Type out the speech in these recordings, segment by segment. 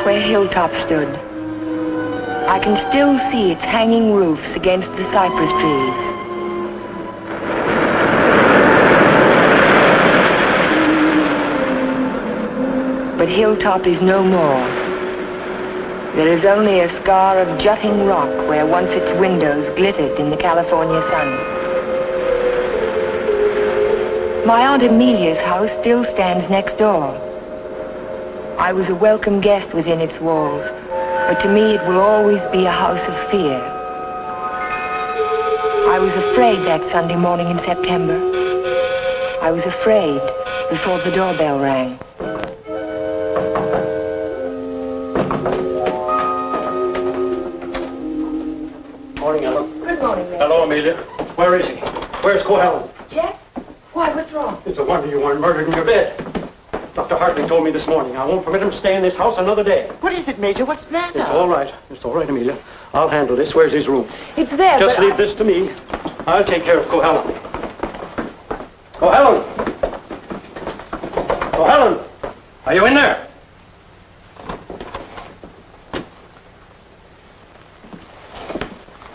where Hilltop stood. I can still see its hanging roofs against the cypress trees. But Hilltop is no more. There is only a scar of jutting rock where once its windows glittered in the California sun. My Aunt Amelia's house still stands next door. I was a welcome guest within its walls, but to me it will always be a house of fear. I was afraid that Sunday morning in September. I was afraid before the doorbell rang. Morning, Ellen. Good morning, Mary. Hello, Amelia. Where is he? Where's Cohen? Jeff? Why, what's wrong? It's a wonder you weren't murdered in your bed. Dr. Hartley told me this morning I won't permit him to stay in this house another day. What is it, Major? What's the matter? It's all right. It's all right, Amelia. I'll handle this. Where's his room? It's there, Just but leave this to me. I'll take care of Cohen. Cohen! Cohen! Are you in there?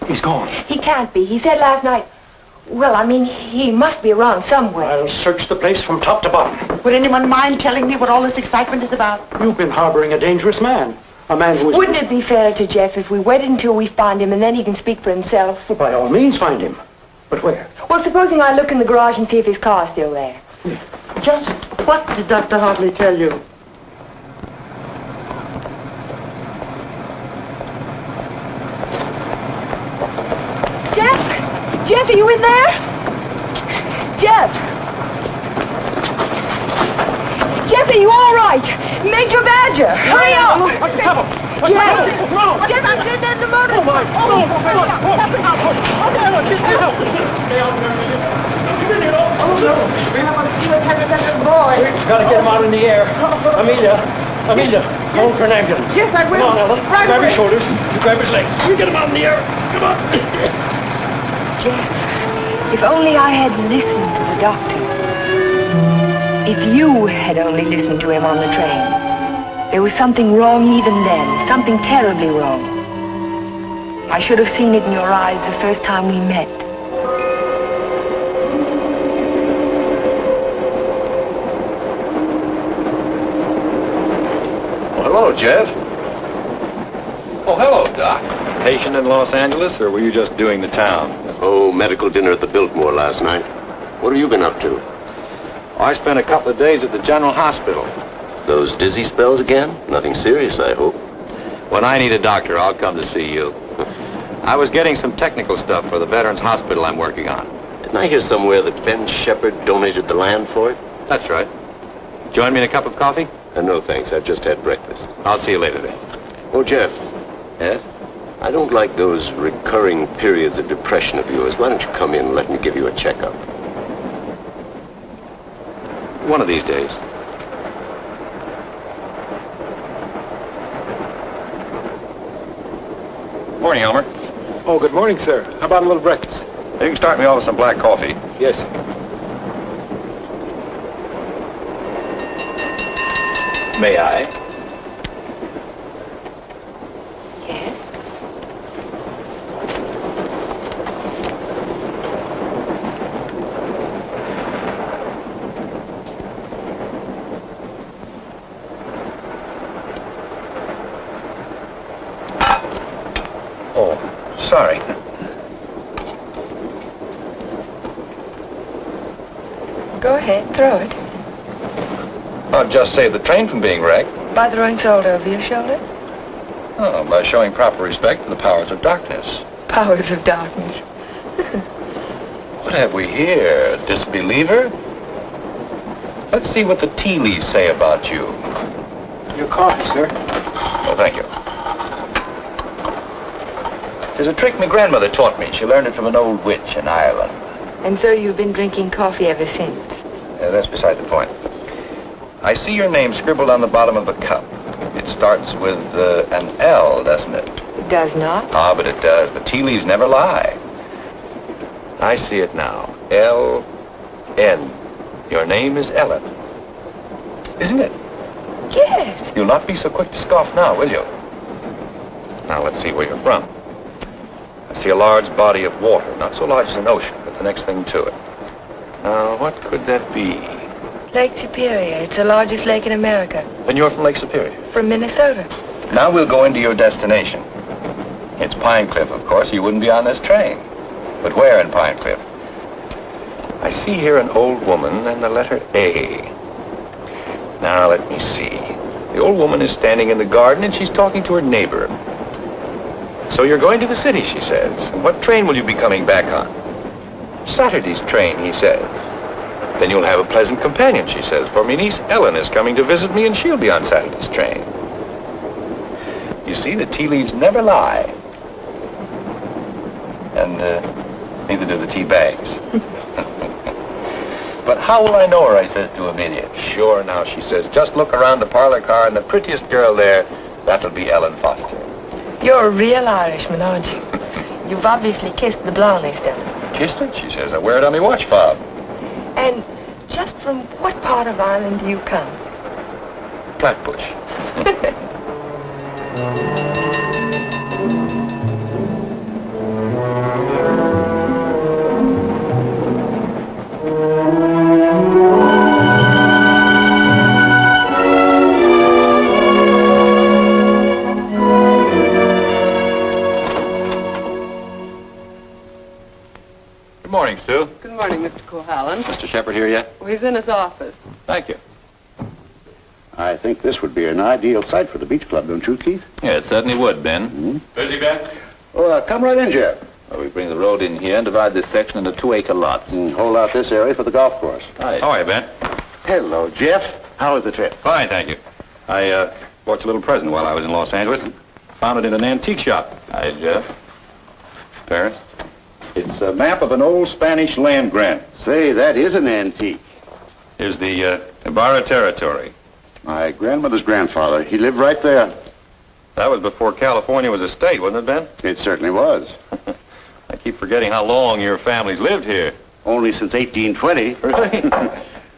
He's gone. He can't be. He said last night... Well, I mean, he must be around somewhere. I'll search the place from top to bottom. Would anyone mind telling me what all this excitement is about? You've been harboring a dangerous man. A man who is... Wouldn't it be fairer to Jeff if we waited until we find him and then he can speak for himself? Well, by all means, find him. But where? Well, supposing I look in the garage and see if his car's still there. Just what did Dr. Hartley tell you? Jeff, are you in there? Jeff! Jeff, are you all right? Major Badger, hurry up! What's the trouble? Jeff! No! Jeff, I'm sitting in the motor! Oh, my! No! Stay out there, We haven't seen a little boy. We've got to get him out in the air. Amelia, phone for an ambulance. Yes, I will. Come on, Ellen. Right grab away. his shoulders. You grab his legs. You get him out in the air. Come on. Jeff, if only I had listened to the doctor. If you had only listened to him on the train. There was something wrong even then, something terribly wrong. I should have seen it in your eyes the first time we met. Hello, Jeff. Oh, hello, Doc. Patient in Los Angeles, or were you just doing the town? Oh, medical dinner at the Biltmore last night. What have you been up to? I spent a couple of days at the General Hospital. Those dizzy spells again? Nothing serious, I hope. When I need a doctor, I'll come to see you. I was getting some technical stuff for the Veterans Hospital I'm working on. Didn't I hear somewhere that Ben Shepard donated the land for it? That's right. Join me in a cup of coffee? No, thanks. I've just had breakfast. I'll see you later then. Oh, Jeff, Yes? I don't like those recurring periods of depression of yours. Why don't you come in and let me give you a checkup? One of these days. Morning, Elmer. Oh, good morning, sir. How about a little breakfast? You can start me off with some black coffee. Yes, sir. May I? Yes? Oh, sorry. Go ahead, throw it. I'll just save the train from being wrecked. By throwing salt over your shoulder? Oh, by showing proper respect to the powers of darkness. Powers of darkness. What have we here? A disbeliever? Let's see what the tea leaves say about you. Your coffee, sir. Oh, thank you. There's a trick my grandmother taught me. She learned it from an old witch in Ireland. And so you've been drinking coffee ever since? That's beside the point. I see your name scribbled on the bottom of the cup. It starts with an L, doesn't it? It does not. Ah, but it does. The tea leaves never lie. I see it now. L-N. Your name is Ellen. Isn't it? Yes. You'll not be so quick to scoff now, will you? Now, let's see where you're from. I see a large body of water, not so large as an ocean, but the next thing to it. Now, what could that be? Lake Superior. It's the largest lake in America. Then you're from Lake Superior. From Minnesota. Now we'll go into your destination. It's Pine Cliff, of course. You wouldn't be on this train. But where in Pine Cliff? I see here an old woman and the letter A. Now, let me see. The old woman is standing in the garden and she's talking to her neighbor. So you're going to the city, she says. And what train will you be coming back on? Saturday's train, he says. Then you'll have a pleasant companion, she says, for my niece Ellen is coming to visit me and she'll be on Saturday's train. You see, the tea leaves never lie. And neither do the tea bags. But how will I know her, I says to Amelia. Sure, now, she says, just look around the parlor car and the prettiest girl there, that'll be Ellen Foster. You're a real Irishman, aren't you? You've obviously kissed the blonde down. Kissed it, she says. I wear it on my watch fob. And just from what part of Ireland do you come? Flatbush. Good morning, Sue. Good morning, Mr. Cohallen. Mr. Shepard here yet? Well, he's in his office. Thank you. I think this would be an ideal site for the beach club, don't you, Keith? Yeah, it certainly would, Ben. Busy, Ben? Oh, come right in, Jeff. Well, we bring the road in here and divide this section into 2-acre lots. Hold out this area for the golf course. Hi. How are you, Ben? Hello, Jeff. How was the trip? Fine, thank you. I bought you a little present while I was in Los Angeles. Found it in an antique shop. Hi, Jeff. Parents? It's a map of an old Spanish land grant. Say, that is an antique. Here's the Ibarra territory. My grandmother's grandfather, he lived right there. That was before California was a state, wasn't it, Ben? It certainly was. I keep forgetting how long your family's lived here. Only since 1820. Really?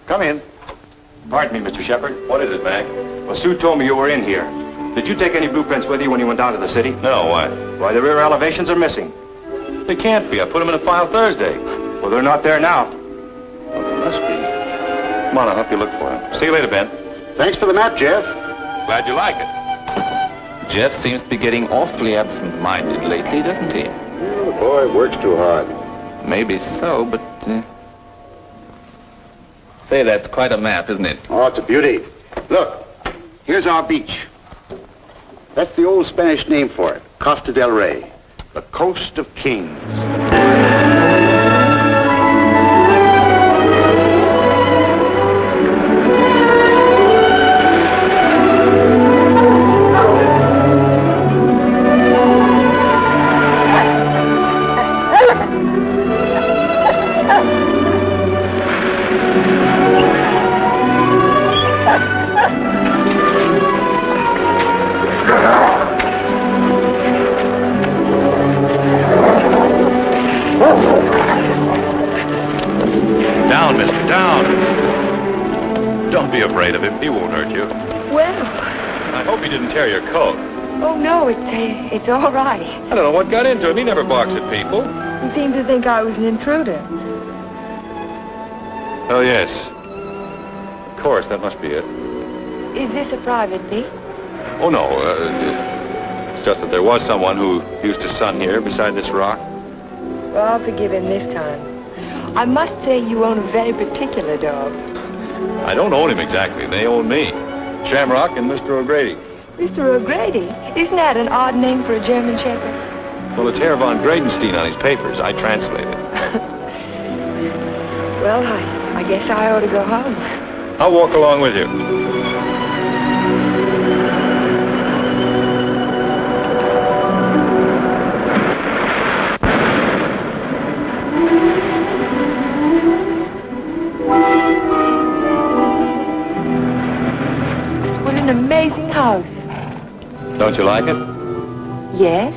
Come in. Pardon me, Mr. Shepard. What is it, Mac? Well, Sue told me you were in here. Did you take any blueprints with you when you went down to the city? No, why? Why, the rear elevations are missing. They can't be. I put them in a file Thursday. Well, they're not there now. Well, there must be. Come on, I'll help you look for them. See you later, Ben. Thanks for the map, Jeff. Glad you like it. Jeff seems to be getting awfully absent-minded lately, doesn't he? Well, the boy works too hard. Maybe so, but... Say, that's quite a map, isn't it? Oh, it's a beauty. Look, here's our beach. That's the old Spanish name for it, Costa del Rey, the Coast of Kings. Down, mister, down. Don't be afraid of him. He won't hurt you. Well, I hope he didn't tear your coat. oh no, it's all right. I don't know what got into him. He never barks at people. He seemed to think I was an intruder. Oh, yes. Of course, that must be it. Is this a private beach? Oh, no. It's just that there was someone who used to sun here beside this rock. Well, I'll forgive him this time. I must say you own a very particular dog. I don't own him exactly. They own me. Shamrock and Mr. O'Grady. Mr. O'Grady? Isn't that an odd name for a German Shepherd? Well, it's Herr von Gradenstein on his papers. I translate it. Well, I guess I ought to go home. I'll walk along with you. What an amazing house. Don't you like it? Yes,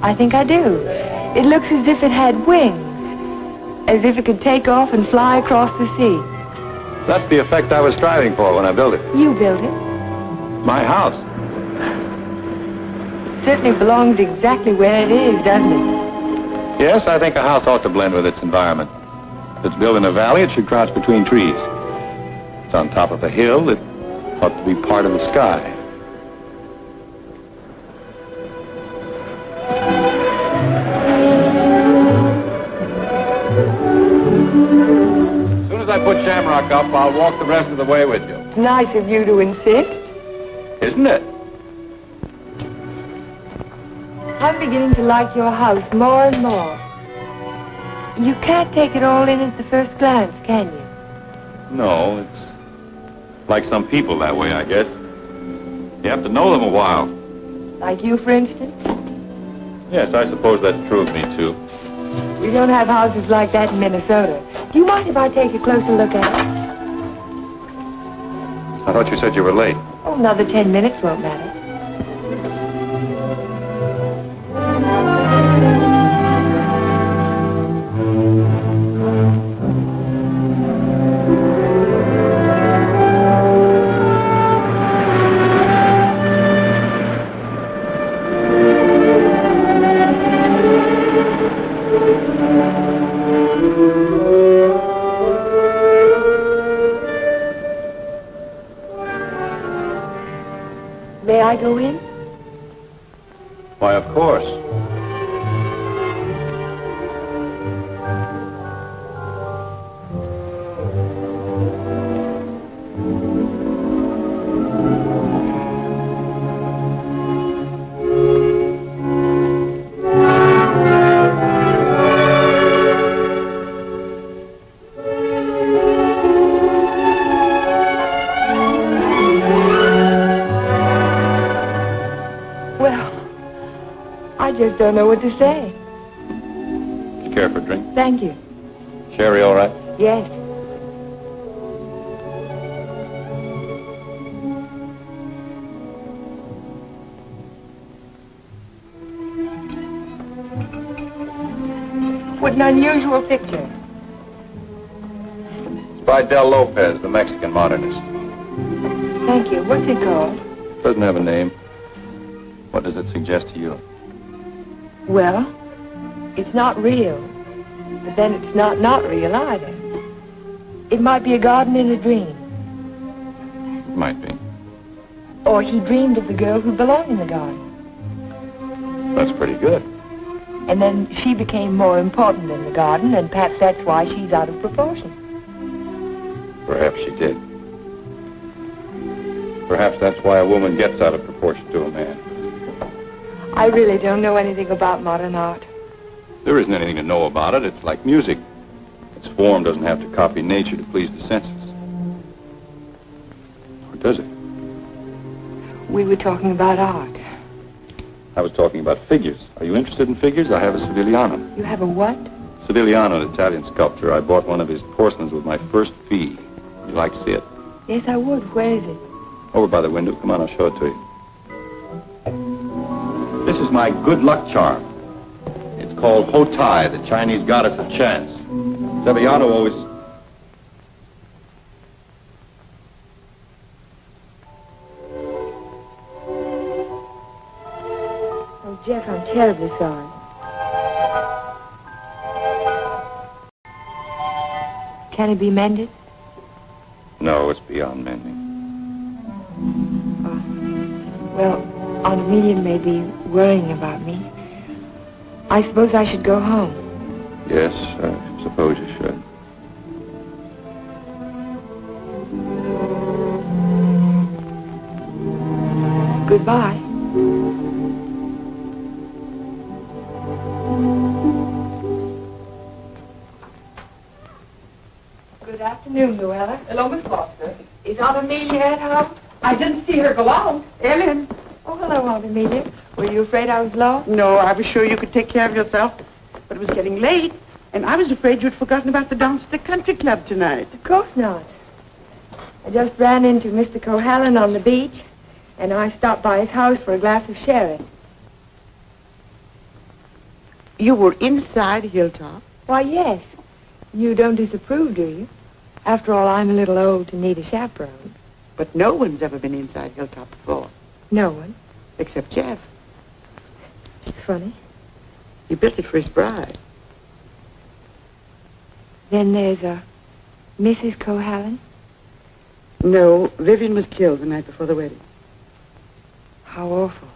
I think I do. It looks as if it had wings. As if it could take off and fly across the sea. That's the effect I was striving for when I built it. You built it? My house. It certainly belongs exactly where it is, doesn't it? Yes, I think a house ought to blend with its environment. If it's built in a valley, it should crouch between trees. If it's on top of a hill, it ought to be part of the sky. As soon as I put Shamrock up, I'll walk the rest of the way with you. It's nice of you to insist. Isn't it? I'm beginning to like your house more and more. You can't take it all in at the first glance, can you? No, it's like some people that way, I guess. You have to know them a while. Like you, for instance? Yes, I suppose that's true of me, too. We don't have houses like that in Minnesota. Do you mind if I take a closer look at it? I thought you said you were late. Oh, another 10 minutes won't matter. May I go in? Why, of course. I just don't know what to say. You care for a drink? Thank you. Sherry, all right? Yes. What an unusual picture. It's by Del Lopez, the Mexican modernist. Thank you. What's it called? Doesn't have a name. What does it suggest to you? Well, it's not real, but then it's not real either. It might be a garden in a dream. It might be. Or he dreamed of the girl who belonged in the garden. That's pretty good. And then she became more important than the garden, and perhaps that's why she's out of proportion. Perhaps she did. Perhaps that's why a woman gets out of proportion to a man. I really don't know anything about modern art. There isn't anything to know about it. It's like music. Its form doesn't have to copy nature to please the senses. Or does it? We were talking about art. I was talking about figures. Are you interested in figures? I have a Sivigliano. You have a what? Sivigliano, an Italian sculptor. I bought one of his porcelains with my first fee. Would you like to see it? Yes, I would. Where is it? Over by the window. Come on, I'll show it to you. This is my good luck charm. It's called Hotai, the Chinese goddess of chance. Sevillano always... Oh, Jeff, I'm terribly sorry. Can it be mended? No, it's beyond mending. Well, Aunt Amelia may be worrying about me. I suppose I should go home. Yes, I suppose you should. Goodbye. Good afternoon, Luella. Hello, Miss Foster. Is Aunt Amelia at home? I didn't see her go out. Ellen. Oh, hello, Aunt Amelia. Were you afraid I was lost? No, I was sure you could take care of yourself. But it was getting late, and I was afraid you'd forgotten about the dance at the country club tonight. Of course not. I just ran into Mr. Cohallen on the beach, and I stopped by his house for a glass of sherry. You were inside Hilltop? Why, yes. You don't disapprove, do you? After all, I'm a little old to need a chaperone. But no one's ever been inside Hilltop before, No one. except Jeff. It's funny. He built it for his bride. Then there's a Mrs. Cohallen. No, Vivian was killed the night before the wedding. How awful.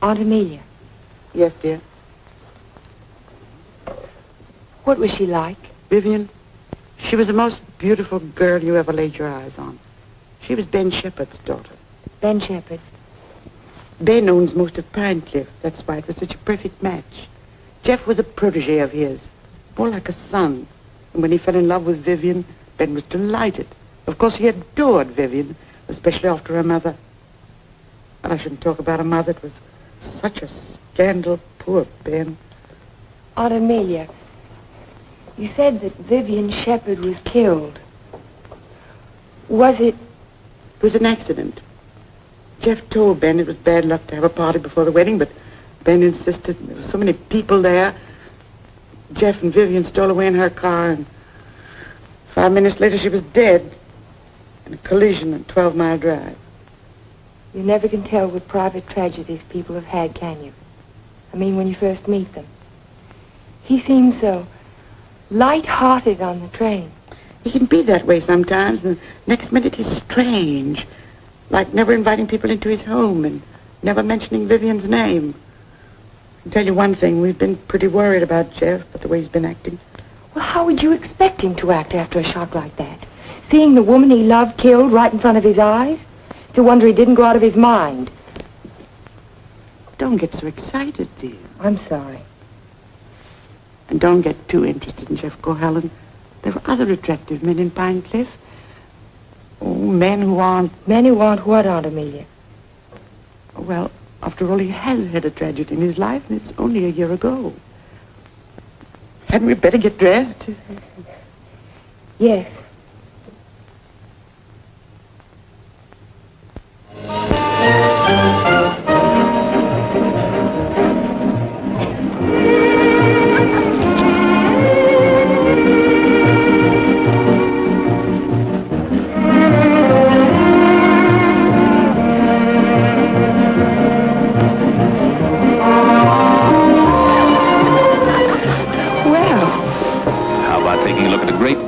Aunt Amelia, Yes, dear. what was she like? Vivian, she was the most beautiful girl you ever laid your eyes on. She was Ben Shepherd's daughter. Ben Shepherd. Ben owns most of Pine Cliff. That's why it was such a perfect match. Jeff was a protege of his, more like a son. And when he fell in love with Vivian, Ben was delighted. Of course, he adored Vivian, especially after her mother. And I shouldn't talk about a mother. It was such a scandal. Poor Ben. Aunt Amelia, you said that Vivian Shepherd was killed. Was it? It was an accident. Jeff told Ben it was bad luck to have a party before the wedding, but Ben insisted. There were so many people there. Jeff and Vivian stole away in her car, and 5 minutes later she was dead in a collision on 12-Mile Drive. You never can tell what private tragedies people have had, can you? I mean, when you first meet them. He seemed so light-hearted on the train. He can be that way sometimes, and the next minute he's strange, like never inviting people into his home and never mentioning Vivian's name. I can tell you one thing, we've been pretty worried about Jeff, but the way he's been acting. Well, how would you expect him to act after a shock like that? Seeing the woman he loved killed right in front of his eyes? To wonder he didn't go out of his mind. Don't get so excited, dear. I'm sorry. And don't get too interested in Jeff Cohallen. There were other attractive men in Pine Cliff. Oh, men who aren't... Men who aren't what, Aunt Amelia? Well, after all, he has had a tragedy in his life, and it's only a year ago. Hadn't we better get dressed? Yes.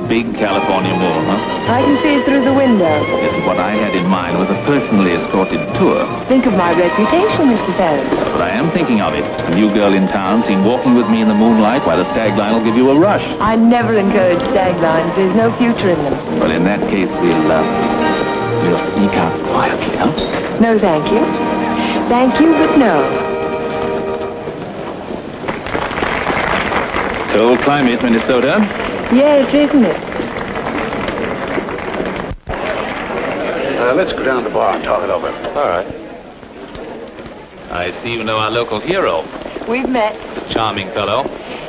Big California mall, huh? I can see it through the window. Yes, what I had in mind was a personally escorted tour. Think of my reputation, Mr. Ferris. But I am thinking of it. A new girl in town seen walking with me in the moonlight while the stag line will give you a rush. I never encourage stag lines. There's no future in them. Well, in that case, we'll sneak out quietly, huh? No, thank you. Thank you, but no. Cold climate, Minnesota. Yes, isn't it? Let's go down to the bar and talk it over. All right. I see you know our local hero. We've met. A charming fellow.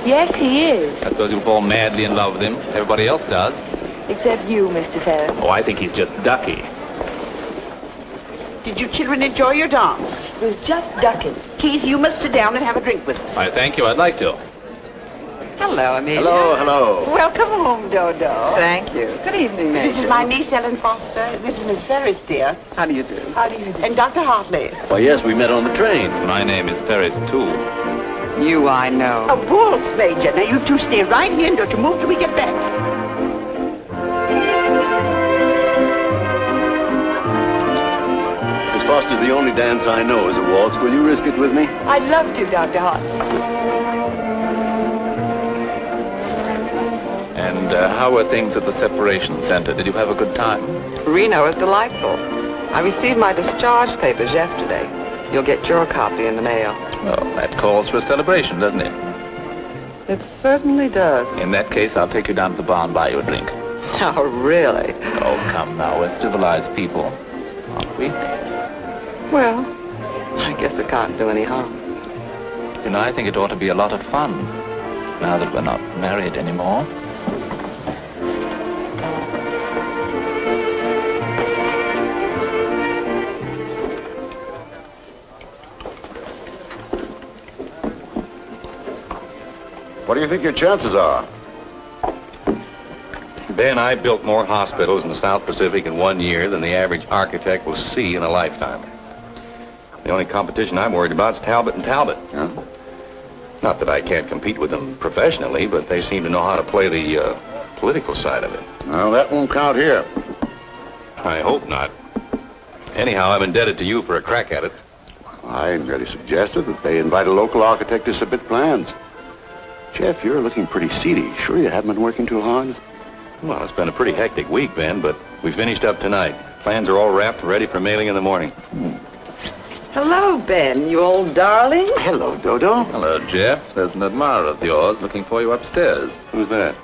Yes, he is. I suppose you'll fall madly in love with him. Everybody else does. Except you, Mr. Ferris. Oh, I think he's just ducky. Did you children enjoy your dance? It was just ducking. Keith, you must sit down and have a drink with us. I thank you. I'd like to. Hello, Amelia. Hello, hello. Welcome home, Dodo. Thank you. Good evening, This is my niece, Ellen Foster. This is Miss Ferris, dear. How do you do? How do you do? And Dr. Hartley. Why, yes, we met on the train. My name is Ferris, too. You, I know. A waltz, Major. Now, you two stay right here and don't you move till we get back. Miss Foster, the only dance I know is a waltz. Will you risk it with me? I'd love to, Dr. Hartley. And how were things at the separation center? Did you have a good time? Reno is delightful. I received my discharge papers yesterday. You'll get your copy in the mail. Well, that calls for a celebration, doesn't it? It certainly does. In that case, I'll take you down to the bar and buy you a drink. Oh, really? Oh, come now. We're civilized people, aren't we? Well, I guess it can't do any harm. You know, I think it ought to be a lot of fun, now that we're not married anymore. What do you think your chances are? Ben, I built more hospitals in the South Pacific in 1 year than the average architect will see in a lifetime. The only competition I'm worried about is Talbot and Talbot. Huh? Not that I can't compete with them professionally, but they seem to know how to play the political side of it. Well, that won't count here. I hope not. Anyhow, I'm indebted to you for a crack at it. I merely suggested that they invite a local architect to submit plans. Jeff, you're looking pretty seedy. Sure you haven't been working too hard? Well, it's been a pretty hectic week, Ben, but we finished up tonight. Plans are all wrapped and ready for mailing in the morning. Hello, Ben, you old darling. Hello, Dodo. Hello, Jeff. There's an admirer of yours looking for you upstairs. Who's that?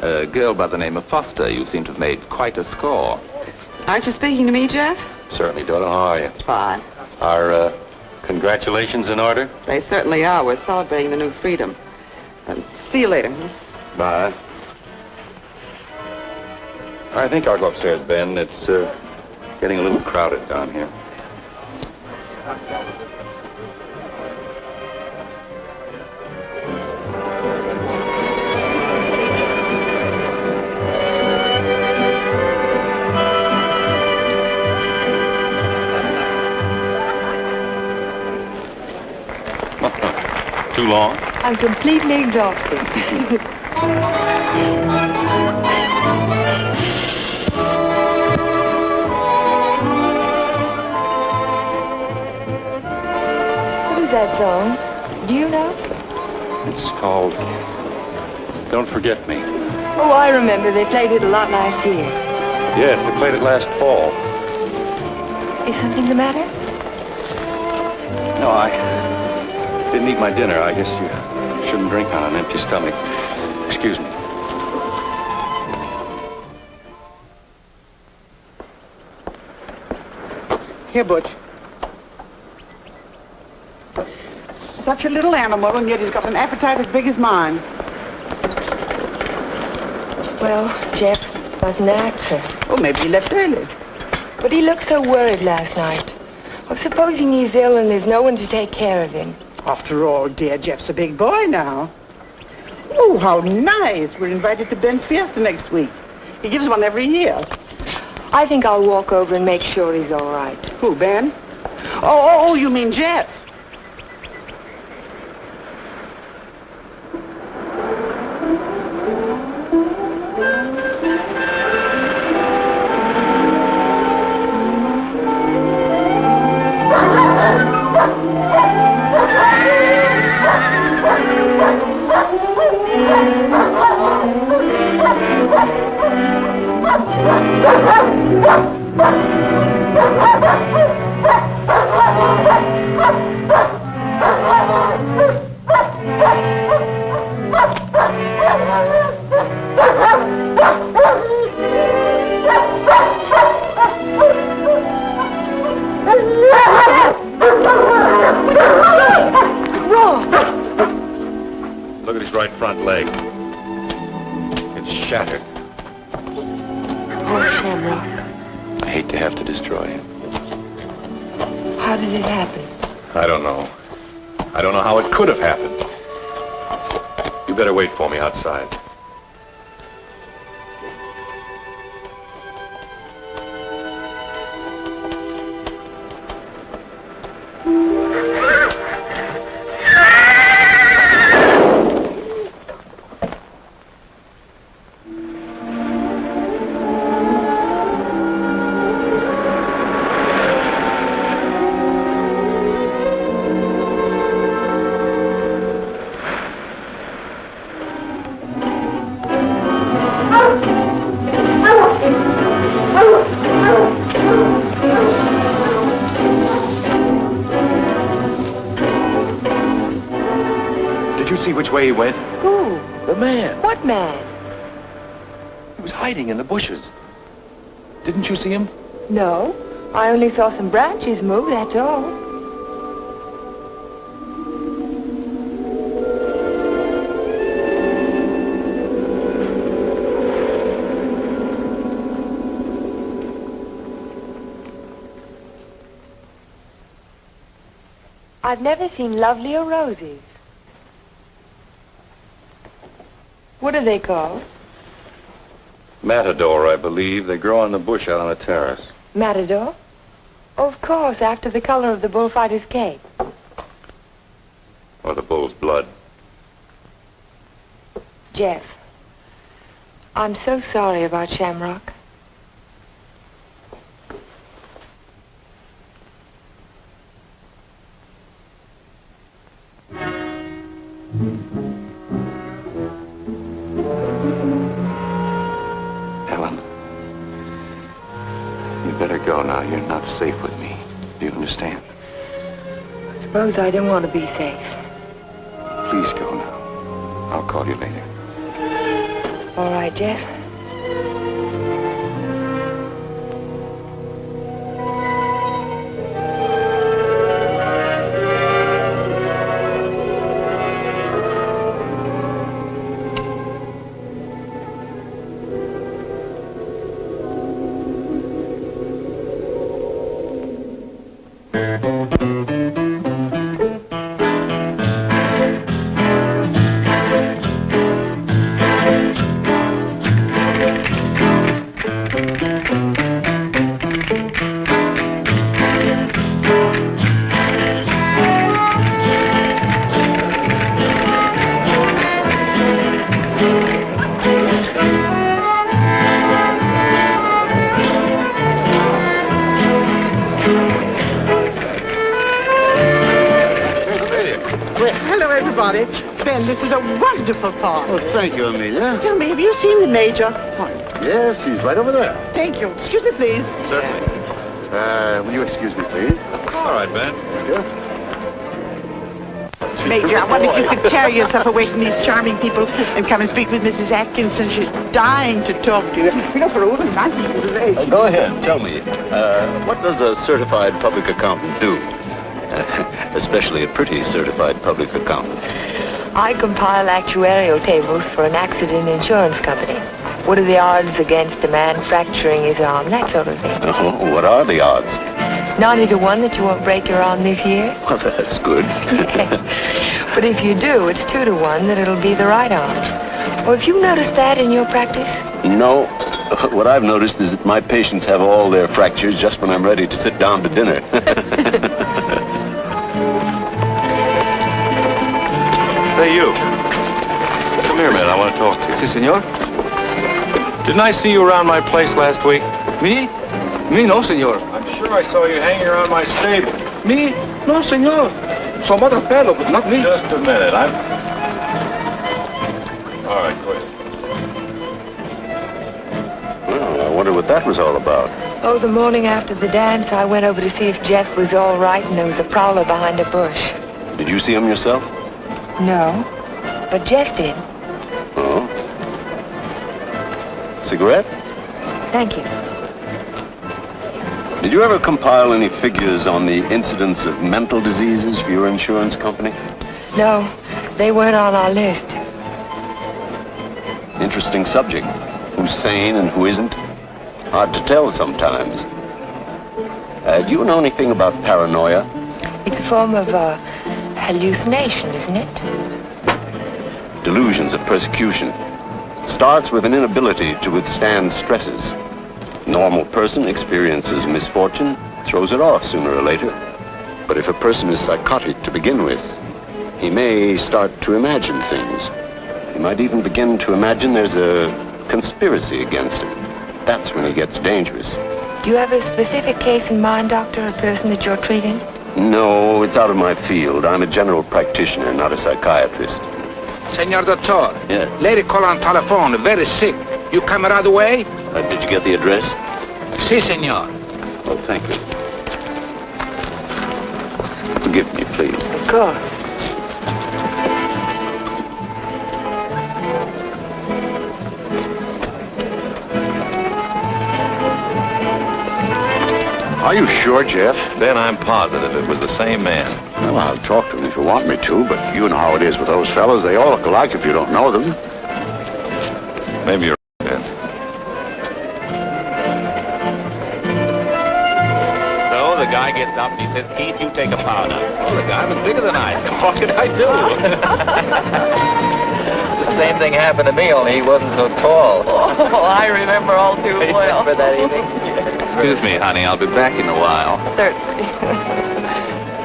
A girl by the name of Foster. You seem to have made quite a score. Aren't you speaking to me, Jeff? Certainly, Dodo. How are you? Fine. Our congratulations in order? They certainly are. We're celebrating the new freedom. See you later. Bye. I think I'll go upstairs, Ben. It's getting a little crowded down here. Too long? I'm completely exhausted. What is that song? Do you know? It's called Don't Forget Me. Oh, I remember. They played it a lot last year. Yes, they played it last fall. Is something the matter? No, I didn't eat my dinner. I guess you shouldn't drink on an empty stomach. Excuse me. Here, Butch. Such a little animal, and yet he's got an appetite as big as mine. Well, Jeff doesn't answer. Oh, maybe he left early. But he looked so worried last night. Well, supposing he's ill and there's no one to take care of him. After all, dear Jeff's a big boy now. Oh, how nice. We're invited to Ben's Fiesta next week. He gives one every year. I think I'll walk over and make sure he's all right. Who, Ben? Oh, you mean Jeff? Look at his right front leg. It's shattered. Poor Shamrock. I hate to have to destroy him. How did it happen? I don't know. I don't know how it could have happened. You better wait for me outside. Which way he went? Who? The man. What man? He was hiding in the bushes. Didn't you see him? No. I only saw some branches move, that's all. I've never seen lovelier roses. What are they called? Matador, I believe. They grow on the bush out on the terrace. Matador? Of course, after the color of the bullfighter's cape. Or the bull's blood. Jeff, I'm so sorry about Shamrock. Helen, you better go now. You're not safe with me. Do you understand? Suppose I don't want to be safe. Please go now. I'll call you later. All right, Jeff. Ben, this is a wonderful part. Oh, thank you, Amelia. Tell me, have you seen the Major? Yes, he's right over there. Thank you. Excuse me, please. Certainly. Will you excuse me, please? All right, Ben. Major, I wonder if you could tear yourself away from these charming people and come and speak with Mrs. Atkinson. She's dying to talk to you. You know, for over 90 years of age. Go ahead, tell me. What does a certified public accountant do? Especially a pretty certified public accountant. I compile actuarial tables for an accident insurance company. What are the odds against a man fracturing his arm? That sort of thing. Oh, what are the odds? 90 to 1 that you won't break your arm this year. Well, that's good. But if you do, it's 2 to 1 that it'll be the right arm. Or have you noticed that in your practice? No. What I've noticed is that my patients have all their fractures just when I'm ready to sit down to dinner. Hey, you. Come here, man. I want to talk to you. Si, senor. Didn't I see you around my place last week? Me? Me, no, senor. I'm sure I saw you hanging around my stable. Me? No, senor. Some other fellow, but not me. Just a minute. All right, go ahead. Well, I wonder what that was all about. Oh, the morning after the dance, I went over to see if Jeff was all right, and there was a prowler behind a bush. Did you see him yourself? No, but Jeff did. Oh. Cigarette? Thank you. Did you ever compile any figures on the incidence of mental diseases for your insurance company? No, they weren't on our list. Interesting subject. Who's sane and who isn't? Hard to tell sometimes. Do you know anything about paranoia? It's a form of hallucination, isn't it? Delusions of persecution. Starts with an inability to withstand stresses. Normal person experiences misfortune, throws it off sooner or later. But if a person is psychotic to begin with, he may start to imagine things. He might even begin to imagine there's a conspiracy against him. That's when he gets dangerous. Do you have a specific case in mind, Doctor, a person that you're treating? No, it's out of my field. I'm a general practitioner, not a psychiatrist. Senor Doctor. Yeah. Lady call on telephone, very sick. You come right away? Did you get the address? Si, senor. Oh, thank you. Forgive me, please. Of course. Are you sure, Jeff? Ben, I'm positive it was the same man. Well, I'll talk to him if you want me to, but you know how it is with those fellows. They all look alike if you don't know them. Maybe you're right, Ben. So the guy gets up and he says, Keith, you take a powder. Oh, the guy was bigger than I. What could I do? same thing happened to me, only he wasn't so tall. Oh, I remember all too well. For that evening. Excuse me, honey. I'll be back in a while. Certainly.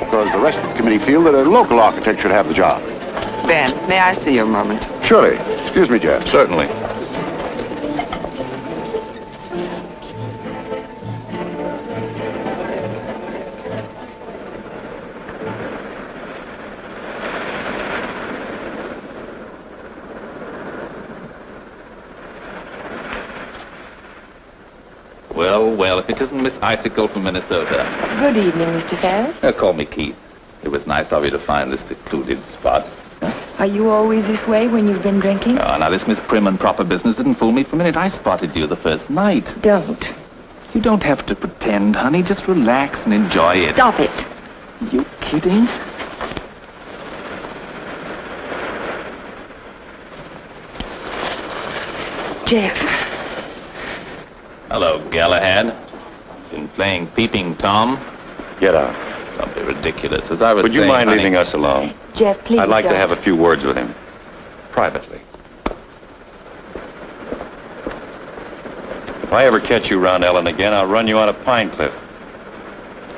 Because the rest of the committee feel that a local architect should have the job. Ben, may I see you a moment? Surely. Excuse me, Jeff. Certainly. Well, if it isn't Miss Icicle from Minnesota. Good evening, Mr. Ferris. Call me Keith. It was nice of you to find this secluded spot. Are you always this way when you've been drinking? Oh, now this Miss Prim and Proper business didn't fool me for a minute. I spotted you the first night. Don't. You don't have to pretend, honey. Just relax and enjoy it. Stop it. You kidding? Jeff. Hello, Galahad. Been playing Peeping Tom? Get out. Don't be ridiculous. As I was Would you saying, mind honey, leaving us alone? Jeff, please I'd like to don't. have a few words with him. Privately. If I ever catch you around Ellen again, I'll run you out of Pine Cliff.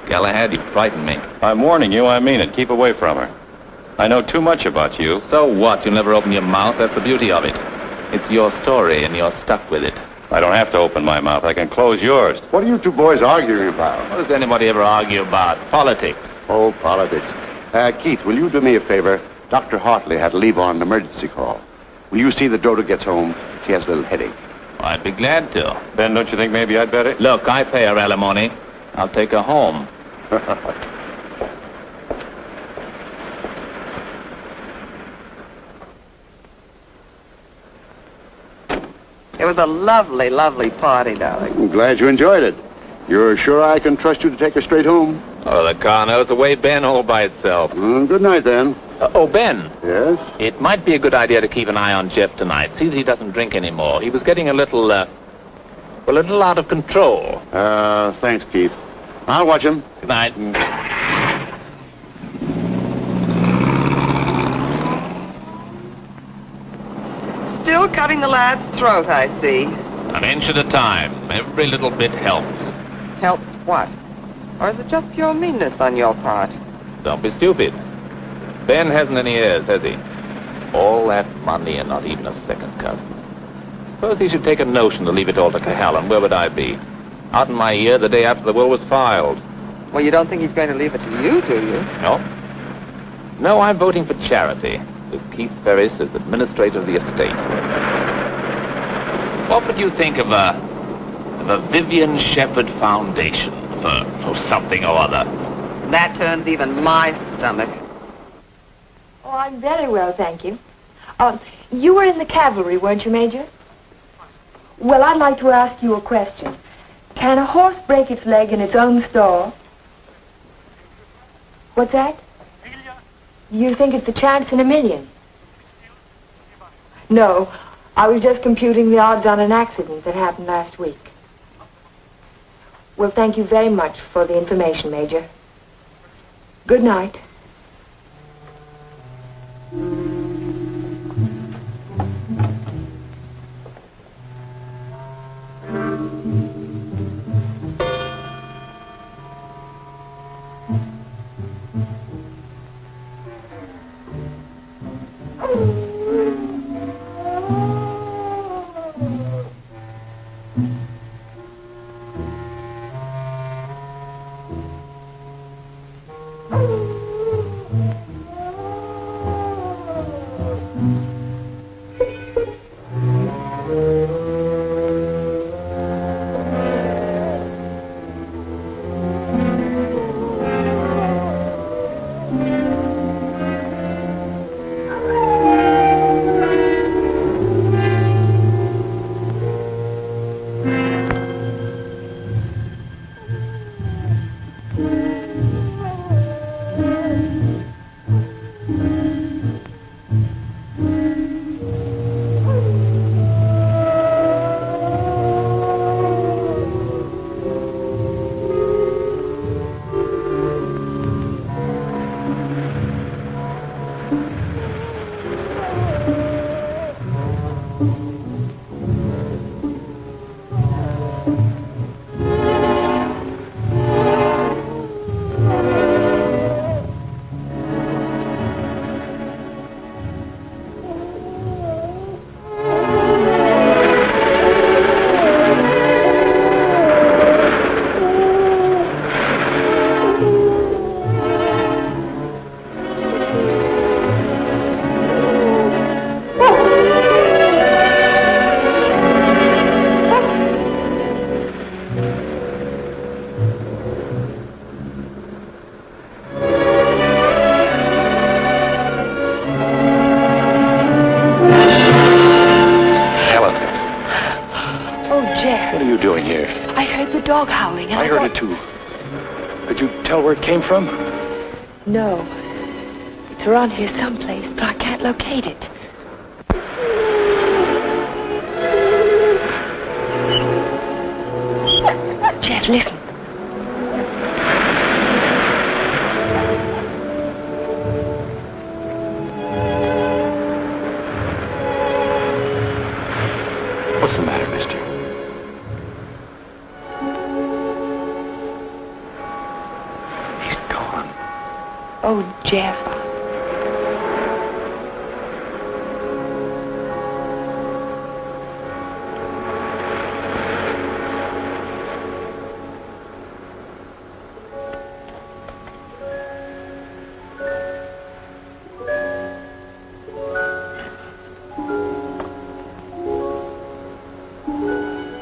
Galahad, you frighten me. I'm warning you, I mean it. Keep away from her. I know too much about you. So what? You'll never open your mouth. That's the beauty of it. It's your story, and you're stuck with it. I don't have to open my mouth. I can close yours. What are you two boys arguing about? What does anybody ever argue about? Politics. Oh, politics. Keith, will you do me a favor? Dr. Hartley had to leave on an emergency call. Will you see that Dodo gets home? She has a little headache. I'd be glad to. Ben, don't you think maybe I'd better? Look, I pay her alimony. I'll take her home. It was a lovely, lovely party, darling. I'm glad you enjoyed it. You're sure I can trust you to take her straight home? Oh, the car knows the way, Ben, all by itself. Good night, then. Oh, Ben. Yes? It might be a good idea to keep an eye on Jeff tonight. See that he doesn't drink anymore. He was getting a little out of control. Thanks, Keith. I'll watch him. Good night. Still cutting the lad's throat, I see. An inch at a time. Every little bit helps. Helps what? Or is it just pure meanness on your part? Don't be stupid. Ben hasn't any heirs, has he? All that money and not even a second cousin. Suppose he should take a notion to leave it all to Cahalan. Where would I be? Out in my ear the day after the will was filed. Well, you don't think he's going to leave it to you, do you? No. No, I'm voting for charity, with Keith Ferris as administrator of the estate. What would you think of a Vivian Shepherd Foundation for something or other? That turns even my stomach. Oh, I'm very well, thank you. You were in the cavalry, weren't you, Major? Well, I'd like to ask you a question. Can a horse break its leg in its own stall? What's that? You think it's a chance in a million? No, I was just computing the odds on an accident that happened last week. Well, thank you very much for the information, Major. Good night. dog howling. And I heard it too. Could you tell where it came from? No. It's around here someplace, but I can't locate it. Jeff, listen. What's the matter, mister? He's gone. Oh, Jeff.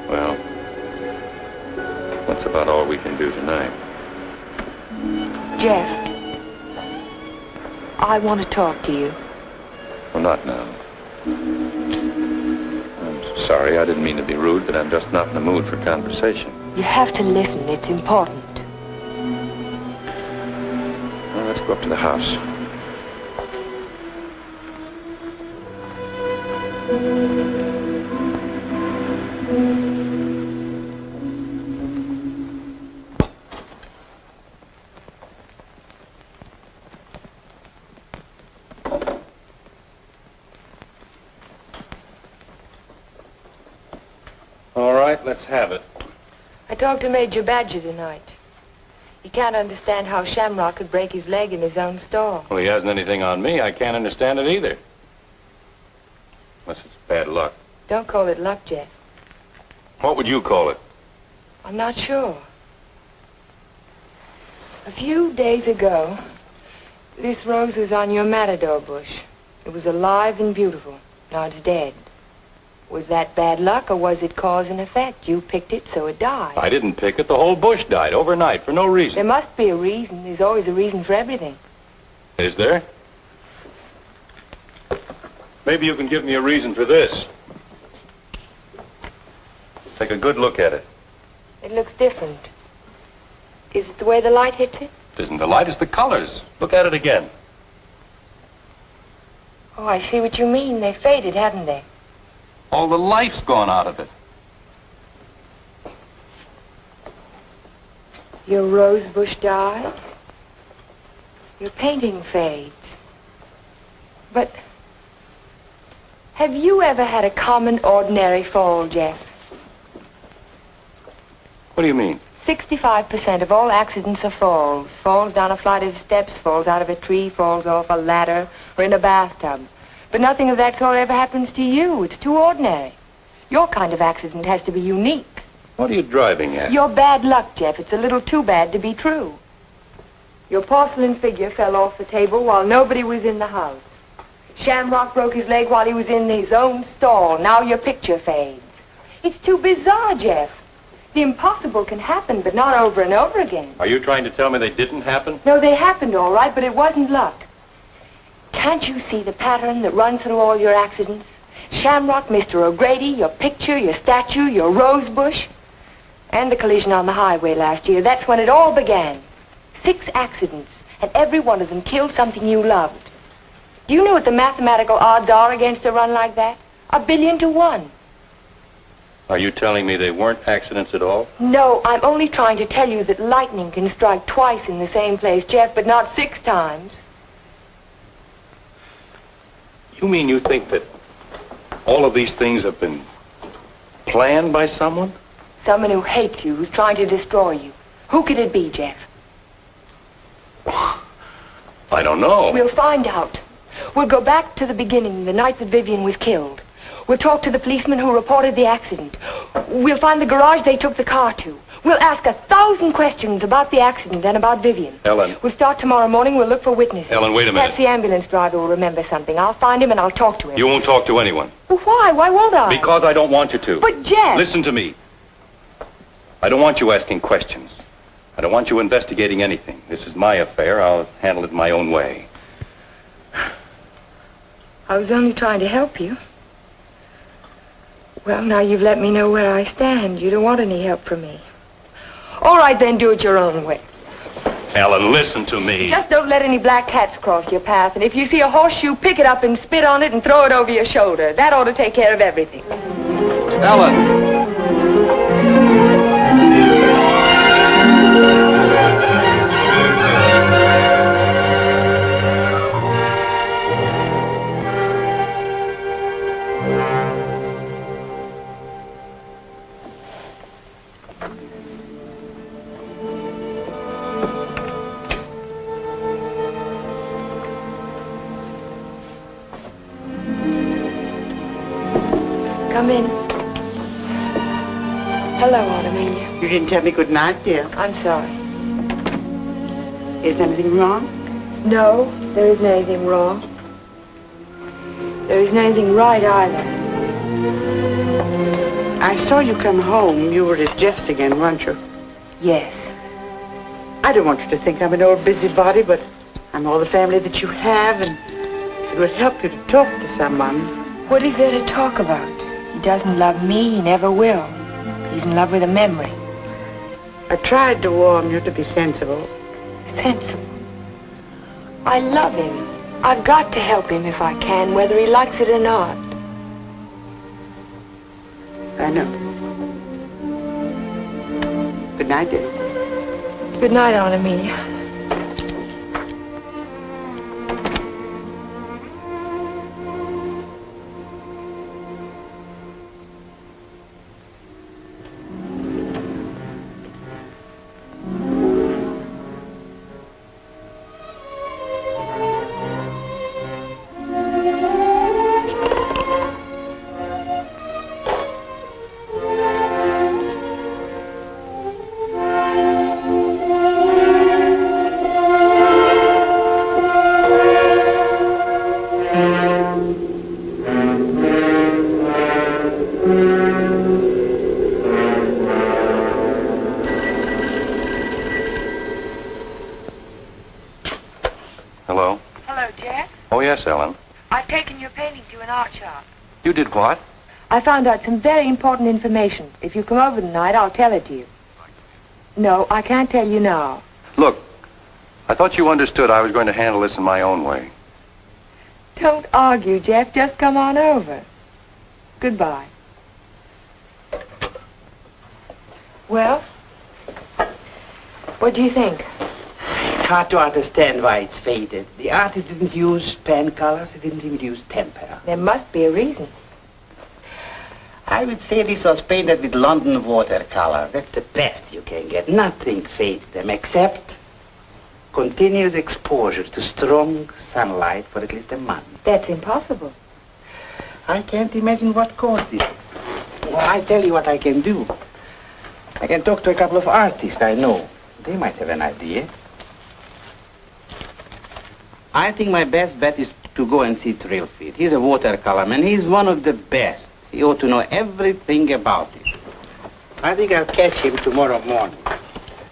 Well, that's about all we can do tonight. Jeff. I want to talk to you. Well, not now. I'm sorry, I didn't mean to be rude, but I'm just not in the mood for conversation. You have to listen. It's important. Well, let's go up to the house. All right, let's have it. I talked to Major Badger tonight. He can't understand how Shamrock could break his leg in his own stall. Well, he hasn't anything on me. I can't understand it either. Unless it's bad luck. Don't call it luck, Jeff. What would you call it? I'm not sure. A few days ago, this rose was on your matador bush. It was alive and beautiful. Now it's dead. Was that bad luck, or was it cause and effect? You picked it, so it died. I didn't pick it. The whole bush died overnight for no reason. There must be a reason. There's always a reason for everything. Is there? Maybe you can give me a reason for this. Take a good look at it. It looks different. Is it the way the light hits it? It isn't the light, it's the colors. Look at it again. Oh, I see what you mean. They faded, haven't they? All the life's gone out of it. Your rose bush dies. Your painting fades. But have you ever had a common, ordinary fall, Jeff? What do you mean? 65% of all accidents are falls. Falls down a flight of steps, falls out of a tree, falls off a ladder, or in a bathtub. But nothing of that sort ever happens to you. It's too ordinary. Your kind of accident has to be unique. What are you driving at? Your bad luck, Jeff. It's a little too bad to be true. Your porcelain figure fell off the table while nobody was in the house. Shamrock broke his leg while he was in his own stall. Now your picture fades. It's too bizarre, Jeff. The impossible can happen, but not over and over again. Are you trying to tell me they didn't happen? No, they happened all right, but it wasn't luck. Can't you see the pattern that runs through all your accidents? Shamrock, Mr. O'Grady, your picture, your statue, your rose bush, and the collision on the highway last year. That's when it all began. 6 accidents, and every one of them killed something you loved. Do you know what the mathematical odds are against a run like that? 1 billion to 1. Are you telling me they weren't accidents at all? No, I'm only trying to tell you that lightning can strike twice in the same place, Jeff, but not 6 times. You mean you think that all of these things have been planned by someone? Someone who hates you, who's trying to destroy you. Who could it be, Jeff? I don't know. We'll find out. We'll go back to the beginning, the night that Vivian was killed. We'll talk to the policeman who reported the accident. We'll find the garage they took the car to. We'll ask 1,000 questions about the accident and about Vivian. Ellen. We'll start tomorrow morning. We'll look for witnesses. Ellen, wait a minute. Perhaps the ambulance driver will remember something. I'll find him and I'll talk to him. You won't talk to anyone. Well, why? Why won't I? Because I don't want you to. But, Jeff... Listen to me. I don't want you asking questions. I don't want you investigating anything. This is my affair. I'll handle it my own way. I was only trying to help you. Well, now you've let me know where I stand. You don't want any help from me. All right, then, do it your own way. Ellen, listen to me. Just don't let any black cats cross your path. And if you see a horseshoe, pick it up and spit on it and throw it over your shoulder. That ought to take care of everything. Ellen. Come in. Hello, Aunt Amelia. You didn't tell me good night, dear. I'm sorry. Is anything wrong? No, there isn't anything wrong. There isn't anything right either. I saw you come home. You were at Jeff's again, weren't you? Yes. I don't want you to think I'm an old busybody, but I'm all the family that you have, and it would help you to talk to someone. What is there to talk about? He doesn't love me, he never will. He's in love with a memory. I tried to warn you to be sensible. Sensible. I love him. I've got to help him if I can, whether he likes it or not. I know. Good night, dear. Good night, Aunt Amelia. Hello? Hello, Jack. Oh, yes, Ellen. I've taken your painting to an art shop. You did what? I found out some very important information. If you come over tonight, I'll tell it to you. No, I can't tell you now. Look, I thought you understood I was going to handle this in my own way. Don't argue, Jeff. Just come on over. Goodbye. Well, what do you think? It's hard to understand why it's faded. The artist didn't use pen colors, he didn't even use tempera. There must be a reason. I would say this was painted with London watercolor. That's the best you can get. Nothing fades them except continuous exposure to strong sunlight for at least a month. That's impossible. I can't imagine what caused it. Well, I tell you what I can do. I can talk to a couple of artists I know. They might have an idea. I think my best bet is to go and see Trilfeed. He's a watercolor man. He's one of the best. He ought to know everything about it. I think I'll catch him tomorrow morning.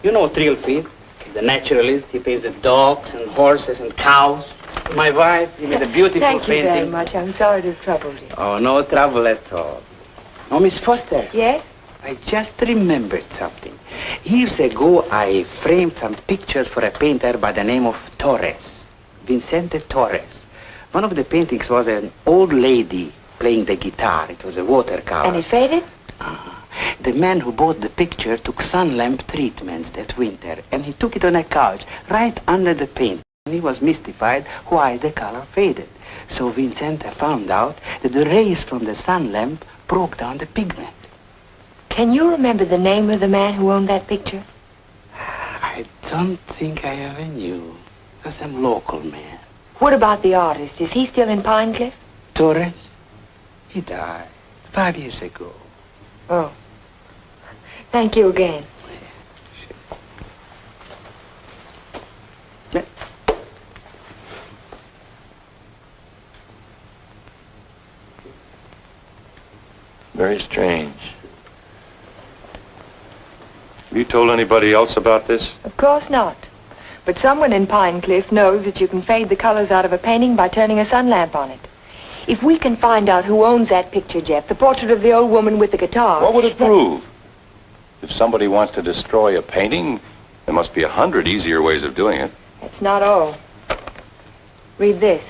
You know Trilfeed, the naturalist. He paints the dogs and horses and cows. My wife, he made a beautiful Thank you painting. very much. I'm sorry to have troubled you. Oh, no trouble at all. Oh, Miss Foster. Yes? I just remembered something. Years ago, I framed some pictures for a painter by the name of Torres, Vicente Torres. One of the paintings was an old lady playing the guitar. It was a watercolor. And it faded? The man who bought the picture took sun lamp treatments that winter, and he took it on a couch right under the paint. And he was mystified why the color faded. So Vicente found out that the rays from the sun lamp broke down the pigment. Can you remember the name of the man who owned that picture? I don't think I ever knew. It was some local man. What about the artist? Is he still in Pine Cliff? Torres? He died 5 years ago. Oh. Thank you again. Yeah. Very strange. Have you told anybody else about this? Of course not. But someone in Pine Cliff knows that you can fade the colors out of a painting by turning a sun lamp on it. If we can find out who owns that picture, Jeff, the portrait of the old woman with the guitar... What would it prove? If somebody wants to destroy a painting, there must be 100 easier ways of doing it. It's not all. Read this.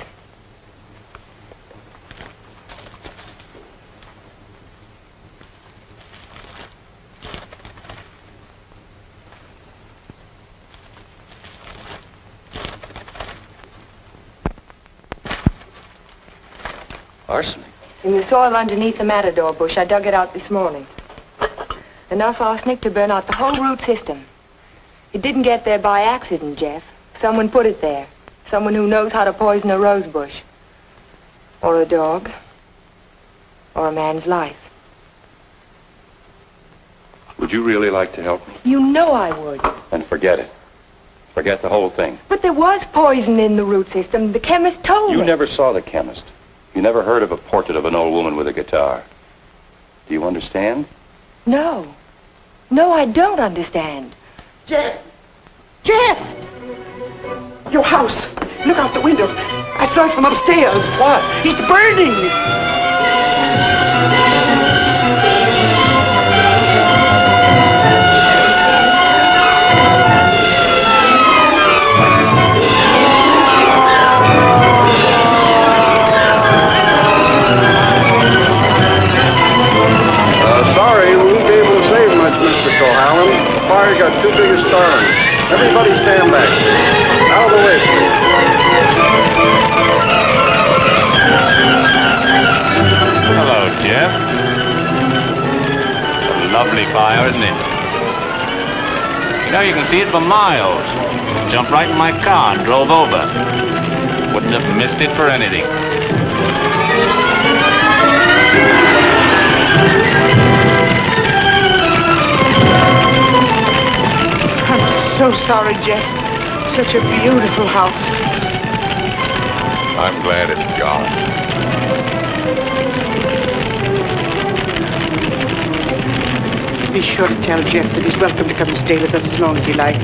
Arsenic? In the soil underneath the matador bush, I dug it out this morning. Enough arsenic to burn out the whole root system. It didn't get there by accident, Jeff. Someone put it there. Someone who knows how to poison a rose bush. Or a dog. Or a man's life. Would you really like to help me? You know I would. Then forget it. Forget the whole thing. But there was poison in the root system. The chemist told me. You never saw the chemist. You never heard of a portrait of an old woman with a guitar. Do you understand? No. No, I don't understand. Jeff! Jeff! Your house. Look out the window. I saw it from upstairs. What? It's burning! Sorry, we won't be able to save much, Mr. Cohallen. The fire's got too big a start. Everybody stand back. Out of the way, please. Hello, Jeff. It's a lovely fire, isn't it? You know, you can see it for miles. Jumped right in my car and drove over. Wouldn't have missed it for anything. So sorry, Jeff. Such a beautiful house. I'm glad it's gone. Be sure to tell Jeff that he's welcome to come and stay with us as long as he likes.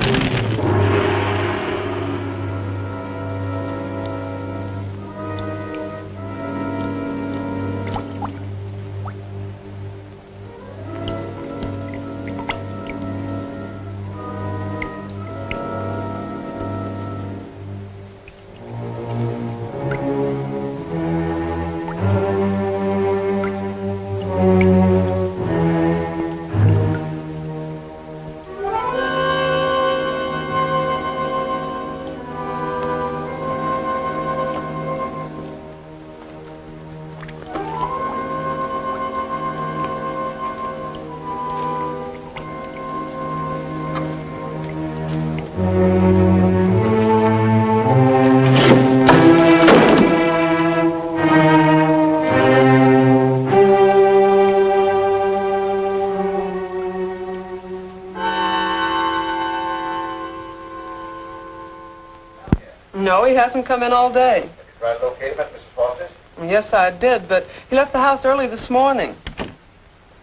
No, he hasn't come in all day. Have you tried to locate him at Mrs. Foster's? Yes, I did, but he left the house early this morning.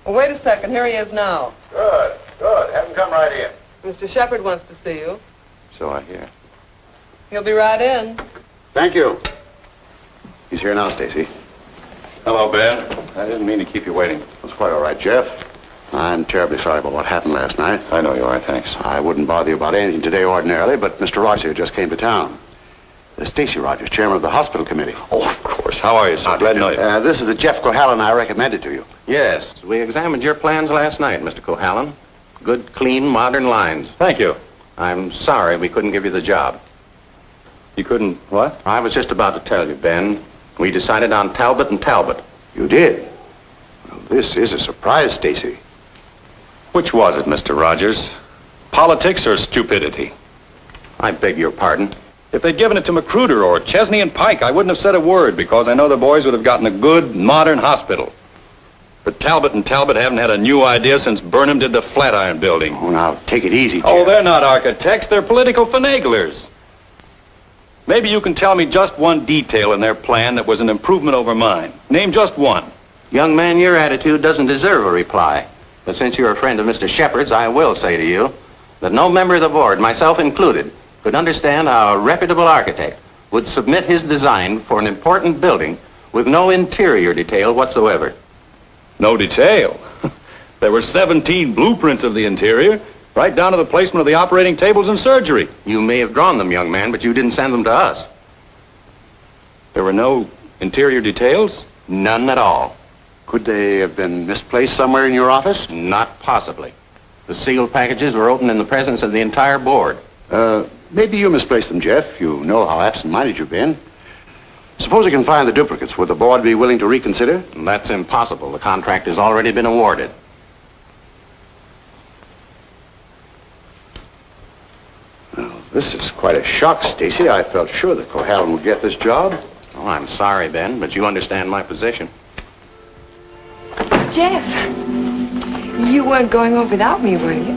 Well, wait a second. Here he is now. Good, good. Have him come right in. Mr. Shepherd wants to see you. So I hear. He'll be right in. Thank you. He's here now, Stacy. Hello, Ben. I didn't mean to keep you waiting. It's quite all right, Jeff. I'm terribly sorry about what happened last night. I know you are, thanks. I wouldn't bother you about anything today ordinarily, but Mr. Rogers just came to town. Stacy Rogers, chairman of the hospital committee. Oh, of course. How are you, sir? Glad to know you. This is the Jeff Cohallen I recommended to you. Yes, we examined your plans last night, Mr. Cohallen. Good, clean, modern lines. Thank you. I'm sorry we couldn't give you the job. You couldn't, what? I was just about to tell you, Ben. We decided on Talbot and Talbot. You did? Well, this is a surprise, Stacy. Which was it, Mr. Rogers? Politics or stupidity? I beg your pardon. If they'd given it to Magruder or Chesney and Pike, I wouldn't have said a word because I know the boys would have gotten a good, modern hospital. But Talbot and Talbot haven't had a new idea since Burnham did the Flatiron Building. Oh, now, take it easy, Jeff. Oh, they're not architects. They're political finaglers. Maybe you can tell me just one detail in their plan that was an improvement over mine. Name just one. Young man, your attitude doesn't deserve a reply. But since you're a friend of Mr. Shepherd's, I will say to you that no member of the board, myself included, could understand how a reputable architect would submit his design for an important building with no interior detail whatsoever. No detail? There were 17 blueprints of the interior, right down to the placement of the operating tables and surgery. You may have drawn them, young man, but you didn't send them to us. There were no interior details? None at all. Could they have been misplaced somewhere in your office? Not possibly. The sealed packages were opened in the presence of the entire board. Maybe you misplaced them, Jeff. You know how absent-minded you've been. Suppose you can find the duplicates. Would the board be willing to reconsider? That's impossible. The contract has already been awarded. Well, this is quite a shock, Stacy. I felt sure that Cohallen would get this job. Oh, I'm sorry, Ben, but you understand my position. Jeff, you weren't going home without me, were you?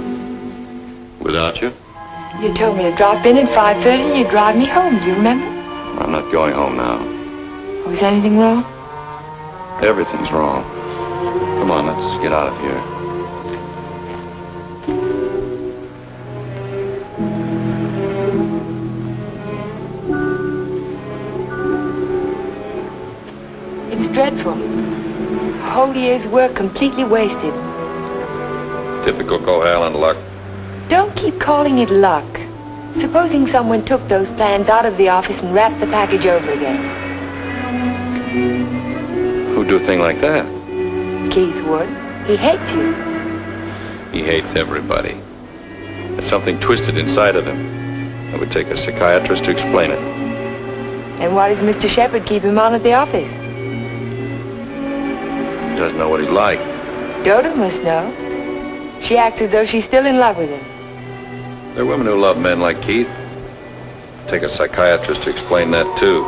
Without you? You told me to drop in at 5:30 and you'd drive me home. Do you remember? I'm not going home now. Was anything wrong? Everything's wrong. Come on, let's get out of here. It's dreadful. A whole year's work completely wasted. Typical Cohallen luck. Don't keep calling it luck. Supposing someone took those plans out of the office and wrapped the package over again. Who'd do a thing like that? Keith would. He hates you. He hates everybody. There's something twisted inside of him. It would take a psychiatrist to explain it. And why does Mr. Shepherd keep him on at the office? He doesn't know what he's like. Dodo must know. She acts as though she's still in love with him. There are women who love men like Keith. Take a psychiatrist to explain that, too.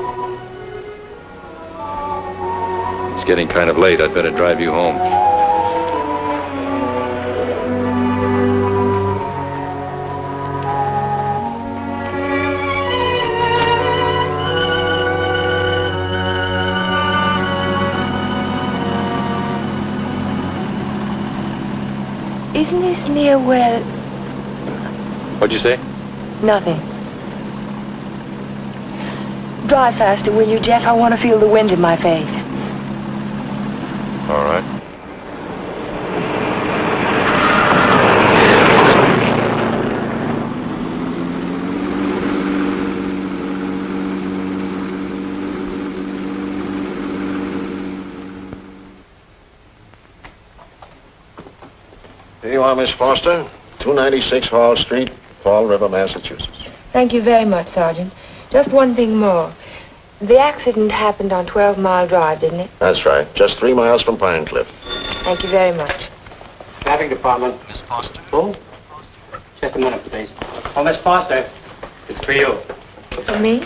It's getting kind of late. I'd better drive you home. Isn't this near where... What'd you say? Nothing. Drive faster, will you, Jeff? I want to feel the wind in my face. All right. Here you are, Miss Foster. 296 Hall Street, Fall River, Massachusetts. Thank you very much, Sergeant. Just one thing more. The accident happened on 12 Mile Drive, didn't it? That's right. Just 3 miles from Pine Cliff. Thank you very much. Traffic Department. Miss Foster. Who? Just a minute, please. Oh, Miss Foster. It's for you. For me?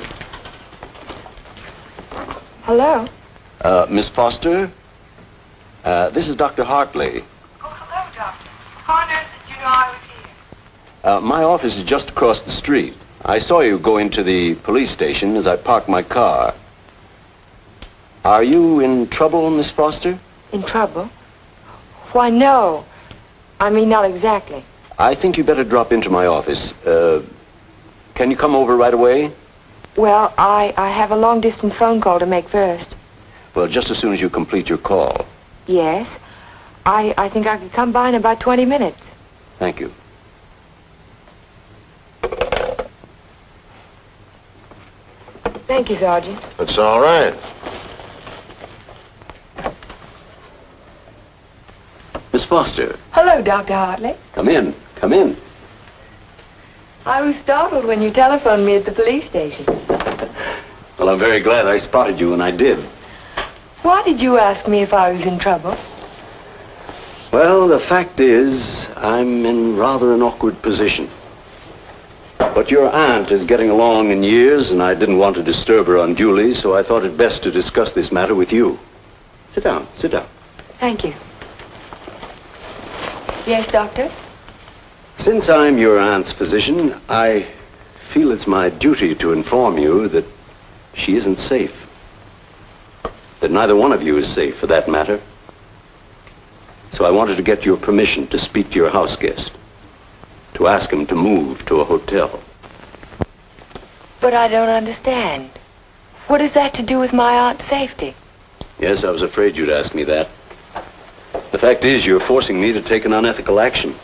Hello? Miss Foster? This is Dr. Hartley. Oh, hello, Doctor. How on earth did you know I was here? My office is just across the street. I saw you go into the police station as I parked my car. Are you in trouble, Miss Foster? In trouble? Why, no. I mean, not exactly. I think you better drop into my office. Can you come over right away? Well, I have a long-distance phone call to make first. Well, just as soon as you complete your call. Yes. I think I could come by in about 20 minutes. Thank you. Thank you, Sergeant. That's all right. Miss Foster. Hello, Dr. Hartley. Come in. Come in. I was startled when you telephoned me at the police station. Well, I'm very glad I spotted you when I did. Why did you ask me if I was in trouble? Well, the fact is, I'm in rather an awkward position. But your aunt is getting along in years, and I didn't want to disturb her unduly, so I thought it best to discuss this matter with you. Sit down, sit down. Thank you. Yes, Doctor? Since I'm your aunt's physician, I feel it's my duty to inform you that she isn't safe. That neither one of you is safe, for that matter. So I wanted to get your permission to speak to your house guest. To ask him to move to a hotel. But I don't understand. What has that to do with my aunt's safety? Yes, I was afraid you'd ask me that. The fact is, you're forcing me to take an unethical action.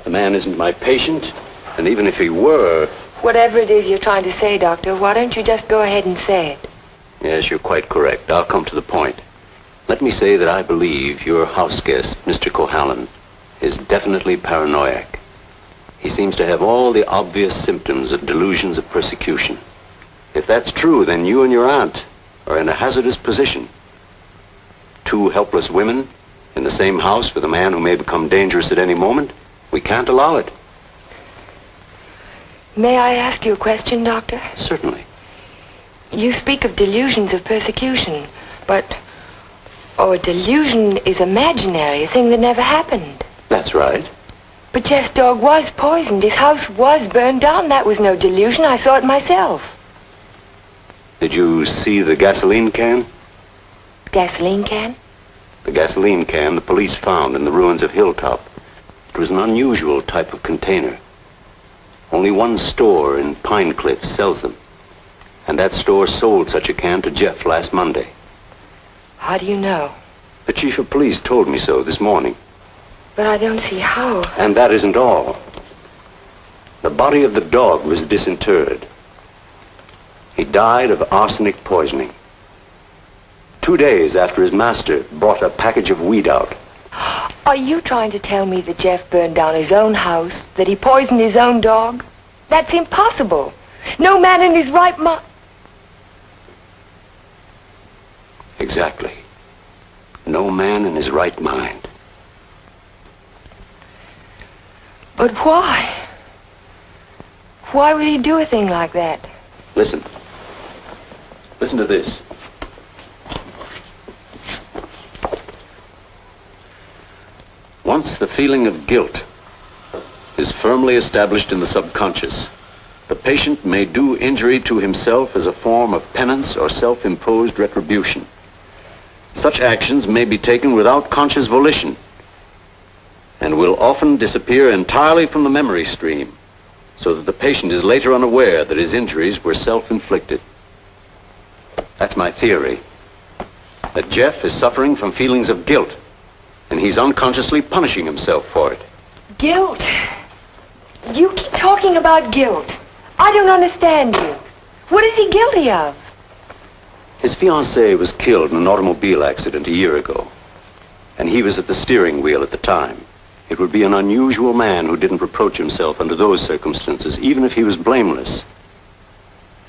The man isn't my patient, and even if he were... Whatever it is you're trying to say, Doctor, why don't you just go ahead and say it? Yes, you're quite correct. I'll come to the point. Let me say that I believe your house guest, Mr. Cohallen, is definitely paranoiac. He seems to have all the obvious symptoms of delusions of persecution. If that's true, then you and your aunt are in a hazardous position. Two helpless women in the same house with a man who may become dangerous at any moment. We can't allow it. May I ask you a question, Doctor? Certainly. You speak of delusions of persecution, but... Oh, a delusion is imaginary, a thing that never happened. That's right. But Jeff's dog was poisoned. His house was burned down. That was no delusion. I saw it myself. Did you see the gasoline can? Gasoline can? The gasoline can the police found in the ruins of Hilltop. It was an unusual type of container. Only one store in Pine Cliff sells them. And that store sold such a can to Jeff last Monday. How do you know? The chief of police told me so this morning. But I don't see how. And that isn't all. The body of the dog was disinterred. He died of arsenic poisoning. 2 days after his master brought a package of weed out. Are you trying to tell me that Jeff burned down his own house, that he poisoned his own dog? That's impossible. No man in his right mind... Exactly. No man in his right mind. But why? Why would he do a thing like that? Listen. Listen to this. Once the feeling of guilt is firmly established in the subconscious, the patient may do injury to himself as a form of penance or self-imposed retribution. Such actions may be taken without conscious volition and will often disappear entirely from the memory stream, so that the patient is later unaware that his injuries were self-inflicted. That's my theory, that Jeff is suffering from feelings of guilt, and he's unconsciously punishing himself for it. Guilt? You keep talking about guilt. I don't understand you. What is he guilty of? His fiancée was killed in an automobile accident a year ago, and he was at the steering wheel at the time. It would be an unusual man who didn't reproach himself under those circumstances, even if he was blameless.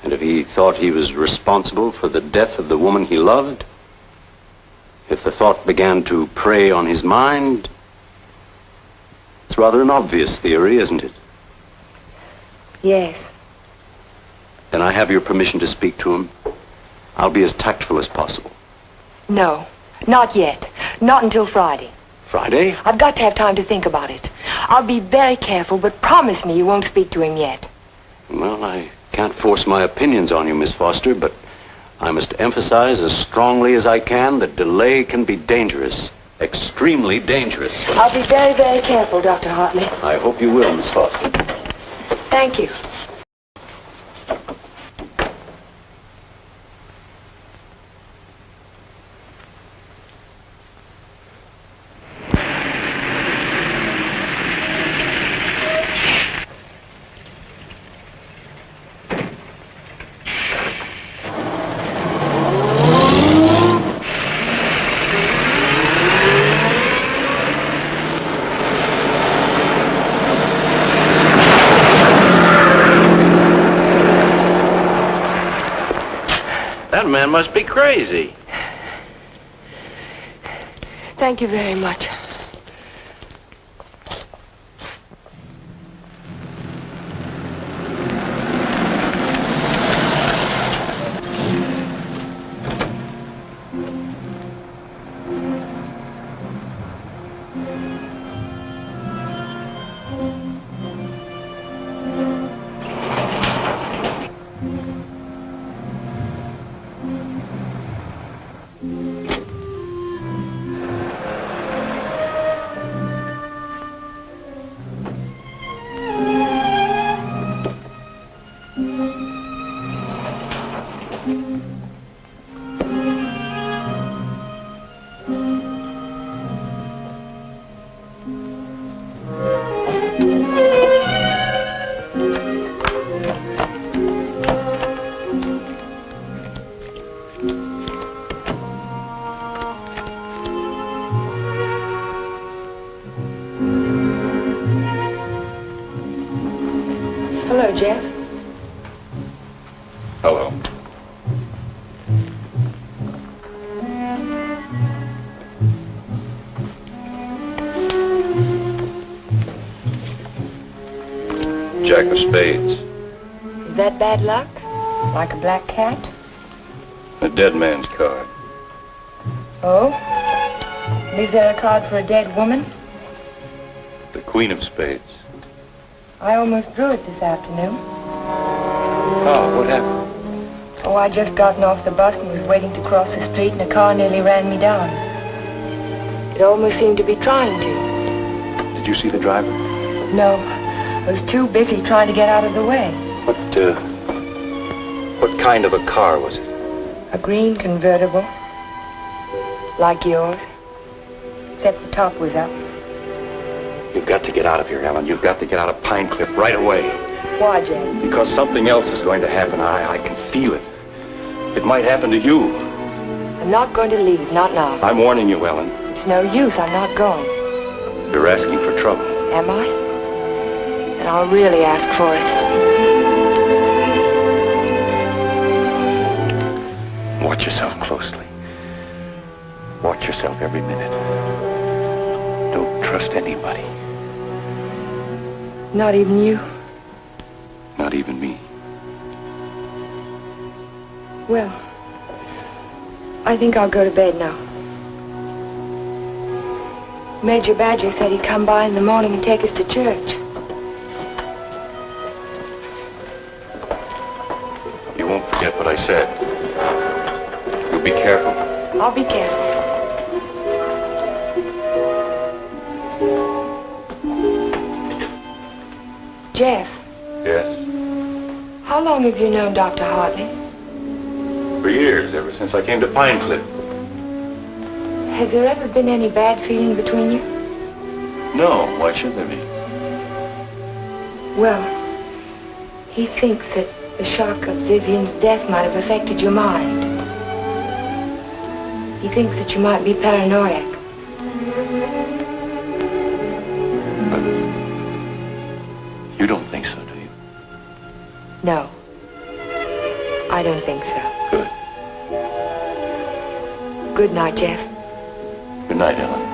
And if he thought he was responsible for the death of the woman he loved, if the thought began to prey on his mind, it's rather an obvious theory, isn't it? Yes. Then I have your permission to speak to him. I'll be as tactful as possible. No, not yet. Not until Friday. Friday? I've got to have time to think about it. I'll be very careful, but promise me you won't speak to him yet. Well, I can't force my opinions on you, Miss Foster, but I must emphasize as strongly as I can that delay can be dangerous. Extremely dangerous. I'll be very, very careful, Dr. Hartley. I hope you will, Miss Foster. Thank you. That man must be crazy. Thank you very much. Hello, Jeff. Hello. Jack of spades. Is that bad luck? Like a black cat? A dead man's card. Oh? Is there a card for a dead woman? The queen of spades. I almost drew it this afternoon. Oh, what happened? Oh, I just gotten off the bus and was waiting to cross the street and a car nearly ran me down. It almost seemed to be trying to. Did you see the driver? No. I was too busy trying to get out of the way. What kind of a car was it? A green convertible. Like yours. Except the top was up. You've got to get out of here, Ellen. You've got to get out of Pine Cliff right away. Why, Jay? Because something else is going to happen. I can feel it. It might happen to you. I'm not going to leave, not now. I'm warning you, Ellen. It's no use, I'm not going. You're asking for trouble. Am I? Then I'll really ask for it. Watch yourself closely. Watch yourself every minute. Don't trust anybody. Not even you? Not even me. Well, I think I'll go to bed now. Major Badger said he'd come by in the morning and take us to church. You won't forget what I said. You'll be careful. I'll be careful. Jeff, Yes? how long have you known Dr. Hartley? For years, ever since I came to Pine Cliff. Has there ever been any bad feeling between you? No, why should there be? Well, he thinks that the shock of Vivian's death might have affected your mind. He thinks that you might be paranoid. You don't think so, do you? No, I don't think so. Good. Good night, Jeff. Good night, Ellen.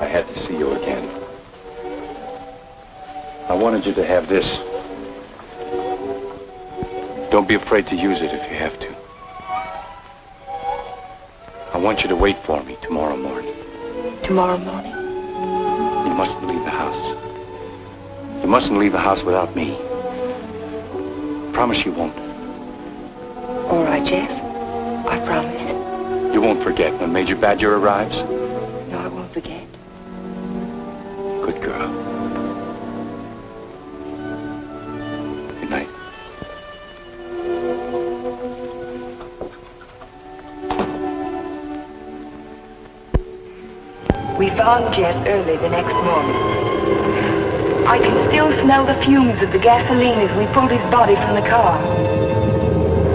I had to see you again. I wanted you to have this. Don't be afraid to use it if you have to. I want you to wait for me tomorrow morning. Tomorrow morning? You mustn't leave the house. You mustn't leave the house without me. Promise you won't. All right, Jeff. I promise. You won't forget when Major Badger arrives? No, I won't forget. Good girl. Good night. We found Jeff early the next morning. I can still smell the fumes of the gasoline as we pulled his body from the car.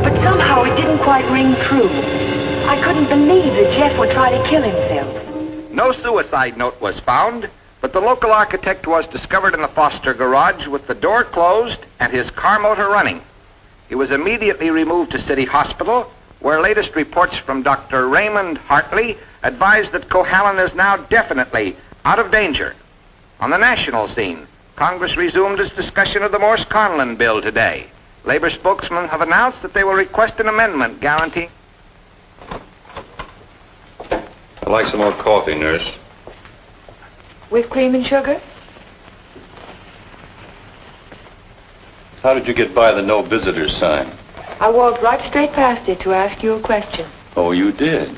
But somehow it didn't quite ring true. I couldn't believe that Jeff would try to kill himself. No suicide note was found, but the local architect was discovered in the Foster garage with the door closed and his car motor running. He was immediately removed to City Hospital, where latest reports from Dr. Raymond Hartley advised that Cohallen is now definitely out of danger. On the national scene, Congress resumed its discussion of the Morse-Conlon bill today. Labor spokesmen have announced that they will request an amendment guaranteeing... I'd like some more coffee, nurse. With cream and sugar? How did you get by the no visitors sign? I walked right straight past it to ask you a question. Oh, you did?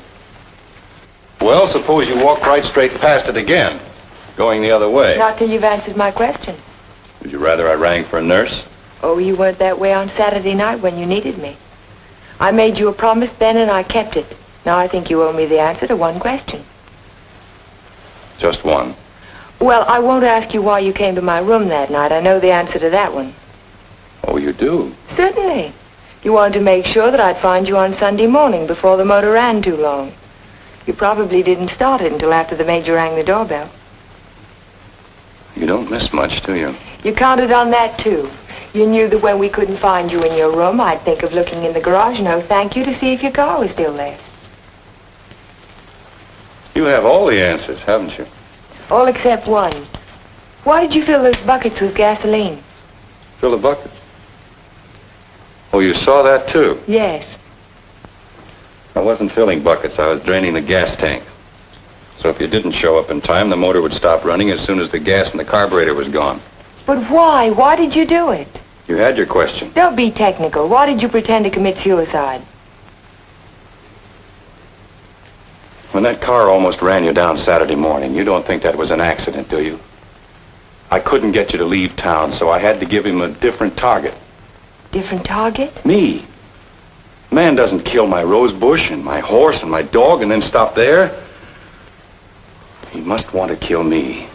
Well, suppose you walk right straight past it again, going the other way. Not till you've answered my question. Would you rather I rang for a nurse? Oh, you weren't that way on Saturday night when you needed me. I made you a promise then and I kept it. Now I think you owe me the answer to one question. Just one. Well, I won't ask you why you came to my room that night. I know the answer to that one. Oh, you do? Certainly. You wanted to make sure that I'd find you on Sunday morning before the motor ran too long. You probably didn't start it until after the major rang the doorbell. You don't miss much, do you? You counted on that, too. You knew that when we couldn't find you in your room, I'd think of looking in the garage, no thank you, to see if your car was still there. You have all the answers, haven't you? All except one. Why did you fill those buckets with gasoline? Fill the buckets? Oh, you saw that, too? Yes. I wasn't filling buckets. I was draining the gas tank. So if you didn't show up in time, the motor would stop running as soon as the gas in the carburetor was gone. But why? Why did you do it? You had your question. Don't be technical. Why did you pretend to commit suicide? When that car almost ran you down Saturday morning, you don't think that was an accident, do you? I couldn't get you to leave town, so I had to give him a different target. Different target? Me. Man doesn't kill my rose bush and my horse and my dog and then stop there. He must want to kill me.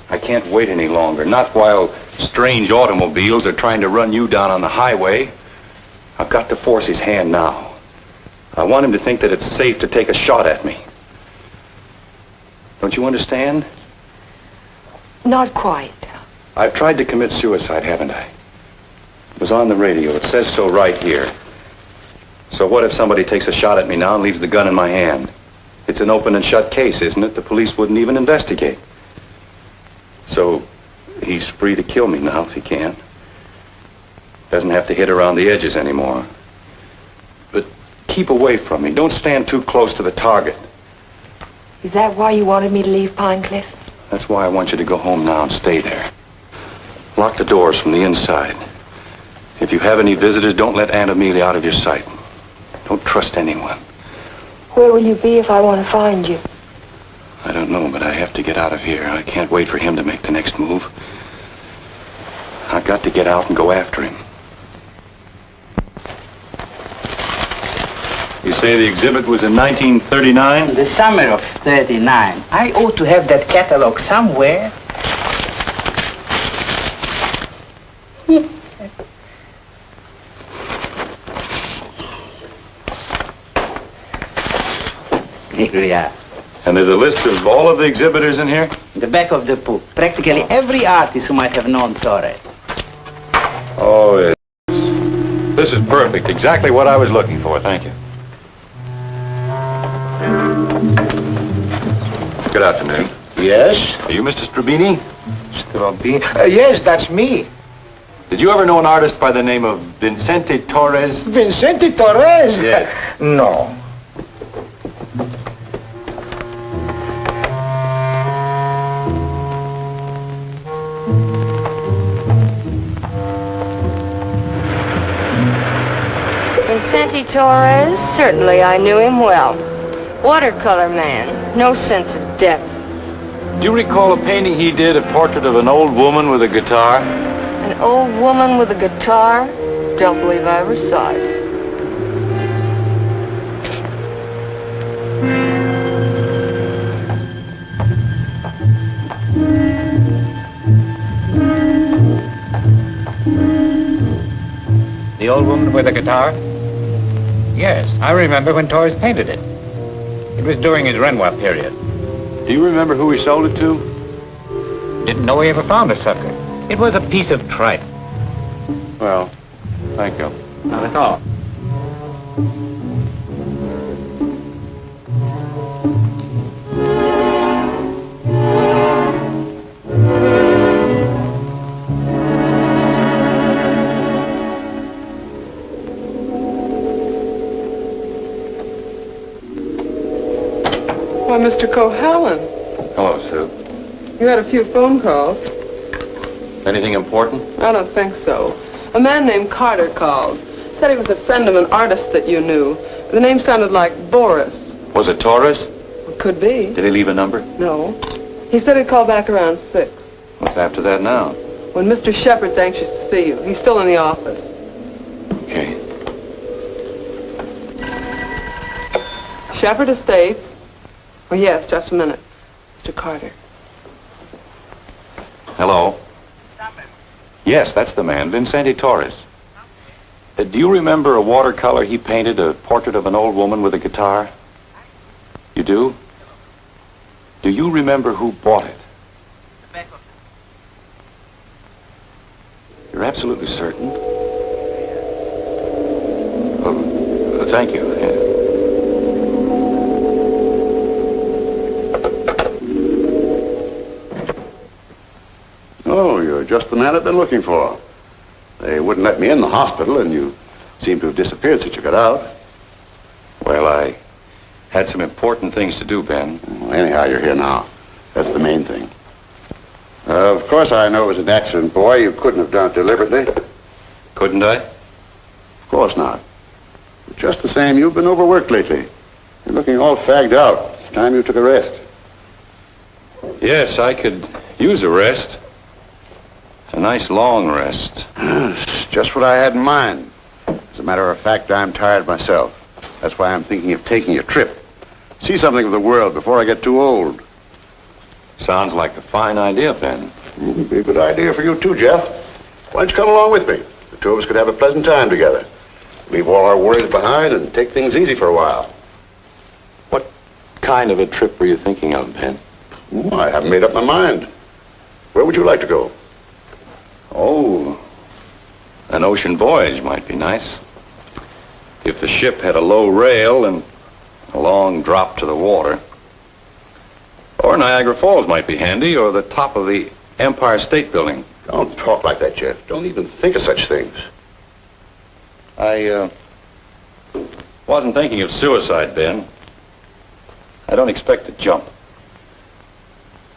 I can't wait any longer, not while strange automobiles are trying to run you down on the highway. I've got to force his hand now. I want him to think that it's safe to take a shot at me. Don't you understand? Not quite. I've tried to commit suicide, haven't I? It was on the radio. It says so right here. So what if somebody takes a shot at me now and leaves the gun in my hand? It's an open and shut case, isn't it? The police wouldn't even investigate. So he's free to kill me now if he can. Doesn't have to hit around the edges anymore. But keep away from me. Don't stand too close to the target. Is that why you wanted me to leave Pine Cliff? That's why I want you to go home now and stay there. Lock the doors from the inside. If you have any visitors, don't let Aunt Amelia out of your sight. Don't trust anyone. Where will you be if I want to find you? I don't know, but I have to get out of here. I can't wait for him to make the next move. I've got to get out and go after him. You say the exhibit was in 1939? The summer of 39. I ought to have that catalog somewhere. Here we are. And there's a list of all of the exhibitors in here? The back of the book. Practically every artist who might have known Torres. Oh, yes. This is perfect. Exactly what I was looking for. Thank you. Good afternoon. Yes? Are you Mr. Strabini? Strabini? Yes, that's me. Did you ever know an artist by the name of Vincente Torres? Vincente Torres? Yes. No. Vincente Torres? Certainly I knew him well. Watercolor man. No sense of depth. Do you recall a painting he did, a portrait of an old woman with a guitar? An old woman with a guitar? Don't believe I ever saw it. The old woman with a guitar? Yes, I remember when Torres painted it. It was during his Renoir period. Do you remember who he sold it to? Didn't know he ever found the sucker. It was a piece of tripe. Well, thank you. Not at all. Why, Mr. Cohallen, Hello, Sue. you had a few phone calls. Anything important? I don't think so. A man named Carter called. Said he was a friend of an artist that you knew. The name sounded like Boris. Was it Torres? Could be. Did he leave a number? No. He said he'd call back around 6. What's after that now? When Mr. Shepard's anxious to see you. He's still in the office. Okay. Shepard Estates. Oh, yes, just a minute. Mr. Carter. Hello? Yes, that's the man, Vincente Torres. Do you remember a watercolor he painted, a portrait of an old woman with a guitar? You do? Do you remember who bought it? You're absolutely certain? Oh, thank you. Oh, you're just the man I've been looking for. They wouldn't let me in the hospital, and you seem to have disappeared since you got out. Well, I had some important things to do, Ben. Well, anyhow, you're here now. That's the main thing. Of course, I know it was an accident, boy. You couldn't have done it deliberately. Couldn't I? Of course not. But just the same, you've been overworked lately. You're looking all fagged out. It's time you took a rest. Yes, I could use a rest. A nice long rest. It's just what I had in mind. As a matter of fact, I'm tired myself. That's why I'm thinking of taking a trip. See something of the world before I get too old. Sounds like a fine idea, Ben. It'd be a good idea for you too, Jeff. Why don't you come along with me? The two of us could have a pleasant time together. Leave all our worries behind and take things easy for a while. What kind of a trip were you thinking of, Ben? Oh, I haven't made up my mind. Where would you like to go? Oh, an ocean voyage might be nice. If the ship had a low rail and a long drop to the water. Or Niagara Falls might be handy, or the top of the Empire State Building. Don't talk like that, Jeff. Don't even think of such things. I wasn't thinking of suicide, Ben. I don't expect to jump.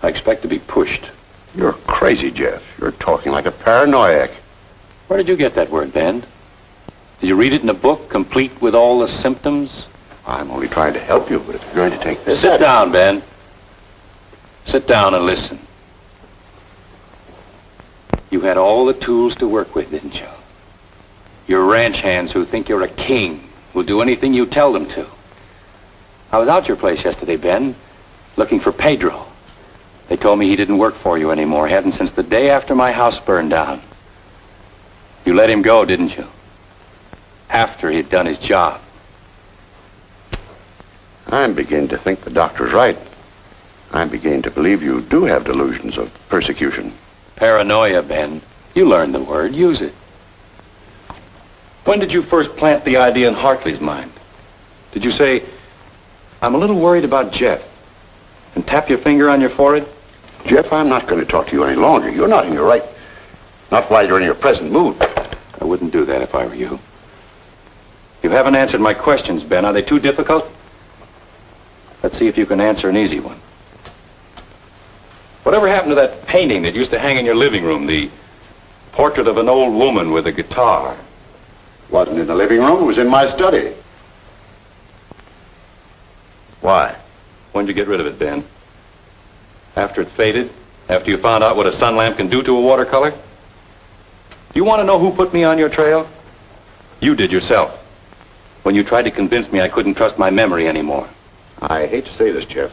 I expect to be pushed. You're crazy, Jeff. You're talking like a paranoiac. Where did you get that word, Ben? Did you read it in a book, complete with all the symptoms? I'm only trying to help you, but if you're going to take this... Sit down, Ben. Sit down and listen. You had all the tools to work with, didn't you? Your ranch hands who think you're a king will do anything you tell them to. I was out your place yesterday, Ben, looking for Pedro. They told me he didn't work for you anymore. He hadn't since the day after my house burned down. You let him go, didn't you? After he'd done his job. I'm beginning to think the doctor's right. I'm beginning to believe you do have delusions of persecution. Paranoia, Ben. You learned the word. Use it. When did you first plant the idea in Hartley's mind? Did you say, I'm a little worried about Jeff? and tap your finger on your forehead? Jeff, I'm not going to talk to you any longer. You're not in your right. Not while you're in your present mood. I wouldn't do that if I were you. You haven't answered my questions, Ben. Are they too difficult? Let's see if you can answer an easy one. Whatever happened to that painting that used to hang in your living room, the portrait of an old woman with a guitar? Wasn't in the living room. It was in my study. Why? When did you get rid of it, Ben? After it faded? After you found out what a sun lamp can do to a watercolor? You want to know who put me on your trail? You did yourself. When you tried to convince me I couldn't trust my memory anymore. I hate to say this, Jeff,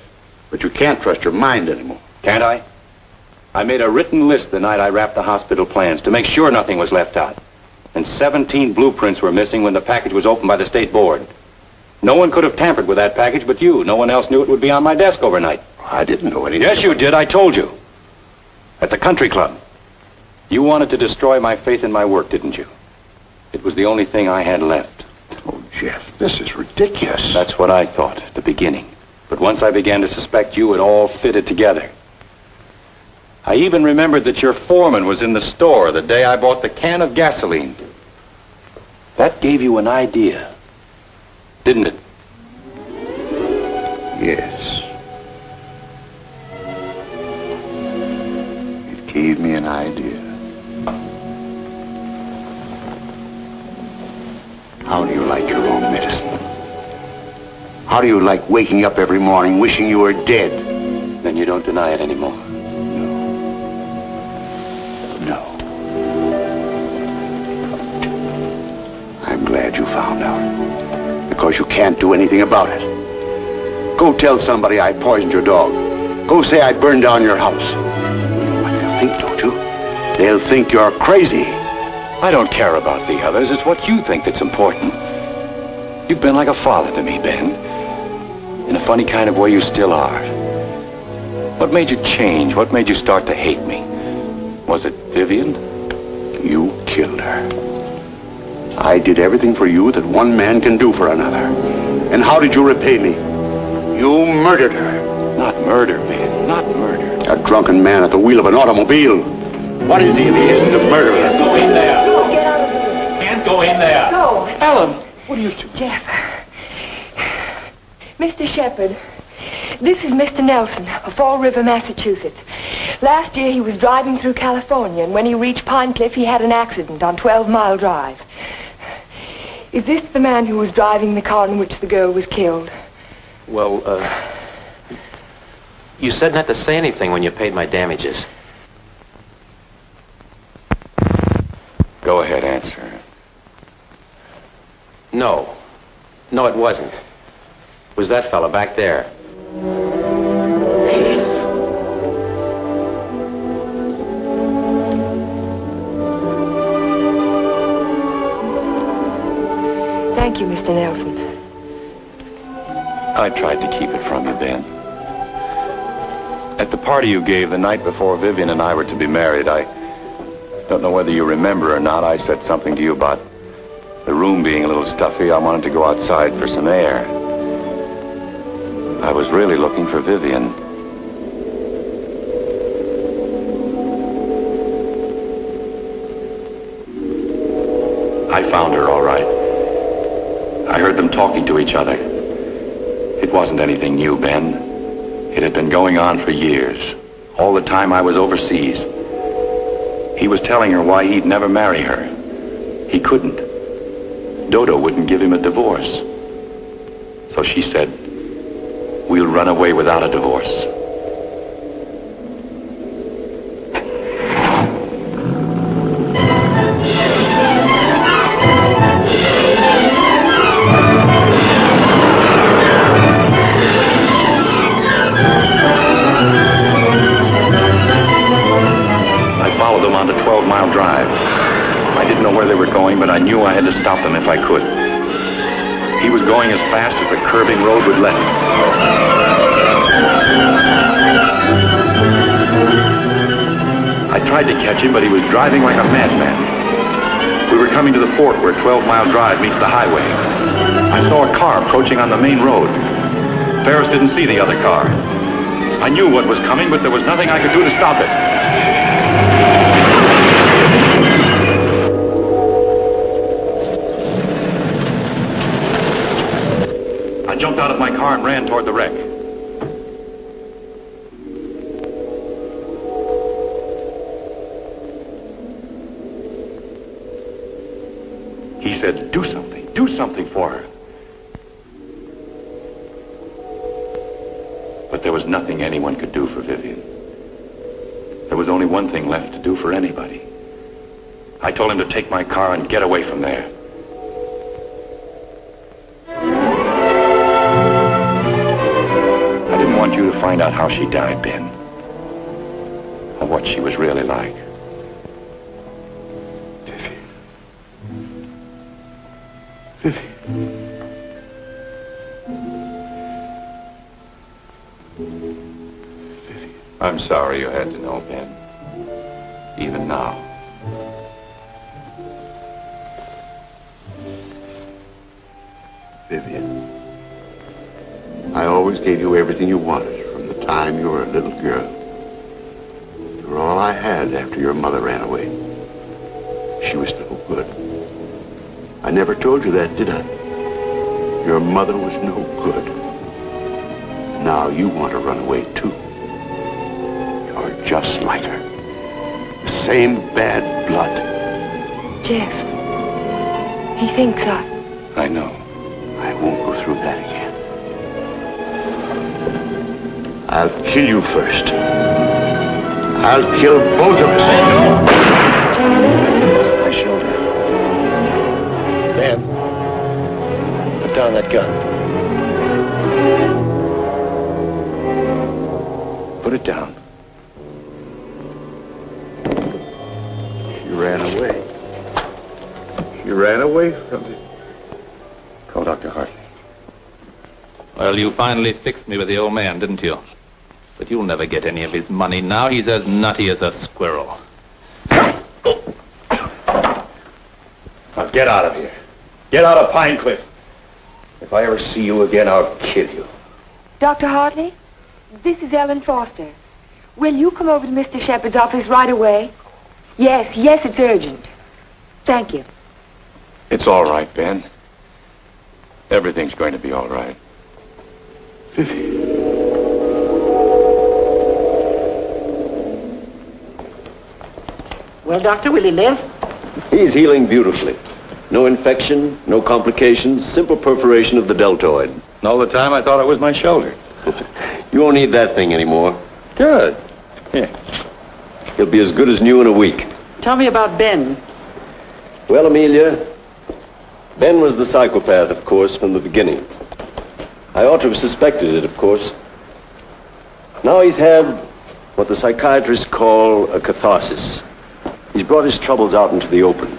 but you can't trust your mind anymore. Can't I? I made a written list the night I wrapped the hospital plans to make sure nothing was left out. And 17 blueprints were missing when the package was opened by the state board. No one could have tampered with that package but you. No one else knew it would be on my desk overnight. I didn't know anything. Yes, you did. I told you. At the country club. You wanted to destroy my faith in my work, didn't you? It was the only thing I had left. Oh, Jeff, this is ridiculous. That's what I thought at the beginning. But once I began to suspect you, it all fitted together. I even remembered that your foreman was in the store the day I bought the can of gasoline. That gave you an idea, didn't it? Yes. It gave me an idea. How do you like your own medicine? How do you like waking up every morning wishing you were dead? Then you don't deny it anymore. No. I'm glad you found out. Because you can't do anything about it. Go tell somebody I poisoned your dog. Go say I burned down your house. You know what they'll think, don't you? They'll think you're crazy. I don't care about the others. It's what you think that's important. You've been like a father to me, Ben. In a funny kind of way, you still are. What made you change? What made you start to hate me? Was it Vivian? You killed her. I did everything for you that one man can do for another. And how did you repay me? You murdered her. Not murder, Ben. Not murder. A drunken man at the wheel of an automobile. What is he if he isn't a murderer? Go in there. No, get out of here. Can't go in there. No. Ellen, what are you doing? Jeff. Mr. Shepherd, this is Mr. Nelson of Fall River, Massachusetts. Last year he was driving through California, and when he reached Pine Cliff, he had an accident on 12 Mile Drive. Is this the man who was driving the car in which the girl was killed? Well, you said not to say anything when you paid my damages. Go ahead, answer. No. No, it wasn't. It was that fella back there. Thank you, Mr. Nelson. I tried to keep it from you, Ben. At the party you gave the night before Vivian and I were to be married, I don't know whether you remember or not, I said something to you about the room being a little stuffy. I wanted to go outside for some air. I was really looking for Vivian. I found her, all right. I heard them talking to each other. It wasn't anything new, Ben. It had been going on for years. All the time I was overseas. He was telling her why he'd never marry her. He couldn't. Dodo wouldn't give him a divorce. So she said, we'll run away without a divorce. On the 12 Mile Drive. I didn't know where they were going, but I knew I had to stop them if I could. He was going as fast as the curving road would let him. I tried to catch him, but he was driving like a madman. We were coming to the fork where 12 Mile Drive meets the highway. I saw a car approaching on the main road. Ferris didn't see the other car. I knew what was coming, but there was nothing I could do to stop it. I jumped out of my car and ran toward the wreck. He said, do something for her. But there was nothing anyone could do for Vivian. There was only one thing left to do for anybody. I told him to take my car and get away from there. I didn't want you to find out how she died, Ben. Or what she was really like. I'm sorry you had to know, Ben. Even now. Vivian, I always gave you everything you wanted from the time you were a little girl. You were all I had after your mother ran away. She was no good. I never told you that, did I? Your mother was no good. Now you want to run away, too. You're just like her. The same bad blood. Jeff, he thinks I know. I won't go through that again. I'll kill you first. I'll kill both of us. My shoulder. Ben, put down that gun. Put it down. She ran away. She ran away from me. Call Dr. Hartley. Well, you finally fixed me with the old man, didn't you? But you'll never get any of his money now. He's as nutty as a squirrel. Now get out of here. Get out of Pine Cliff. If I ever see you again, I'll kill you. Dr. Hartley, this is Ellen Foster. Will you come over to Mr. Shepard's office right away? Yes, it's urgent. Thank you. It's all right, Ben. Everything's going to be all right. Vivi. Well, Doctor, will he live? He's healing beautifully. No infection, no complications, simple perforation of the deltoid. And all the time I thought it was my shoulder. You won't need that thing anymore. Good. Here. He'll be as good as new in a week. Tell me about Ben. Well, Amelia, Ben was the psychopath, of course, from the beginning. I ought to have suspected it, of course. Now he's had what the psychiatrists call a catharsis. He's brought his troubles out into the open.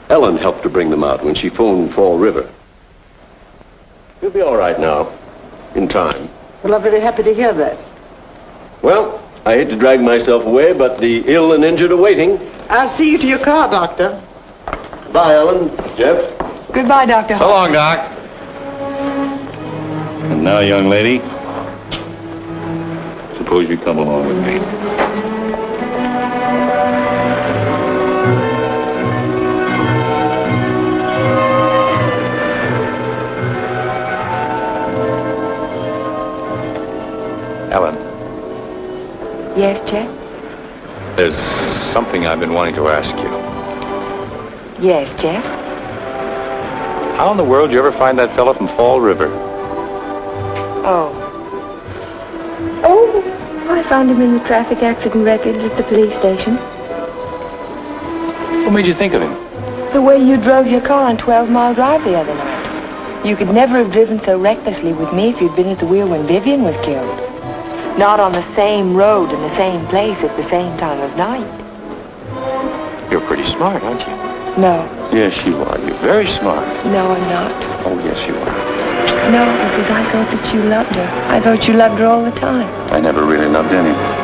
Ellen helped to bring them out when she phoned Fall River. He'll be all right now, in time. Well, I'm very happy to hear that. Well, I hate to drag myself away, but the ill and injured are waiting. I'll see you to your car, Doctor. Bye, Ellen. Jeff. Goodbye, Dr. So long, Doc. And now, young lady, suppose you come along with me. Ellen. Yes, Jeff? There's something I've been wanting to ask you. Yes, Jeff? How in the world did you ever find that fellow from Fall River? Oh, I found him in the traffic accident records at the police station. What made you think of him? The way you drove your car on 12 Mile Drive the other night. You could never have driven so recklessly with me if you'd been at the wheel when Vivian was killed. Not on the same road in the same place at the same time of night. You're pretty smart, aren't you? No. Yes, you are. You're very smart. No, I'm not. Oh, yes, you are. No, because I thought that you loved her. I thought you loved her all the time. I never really loved anyone.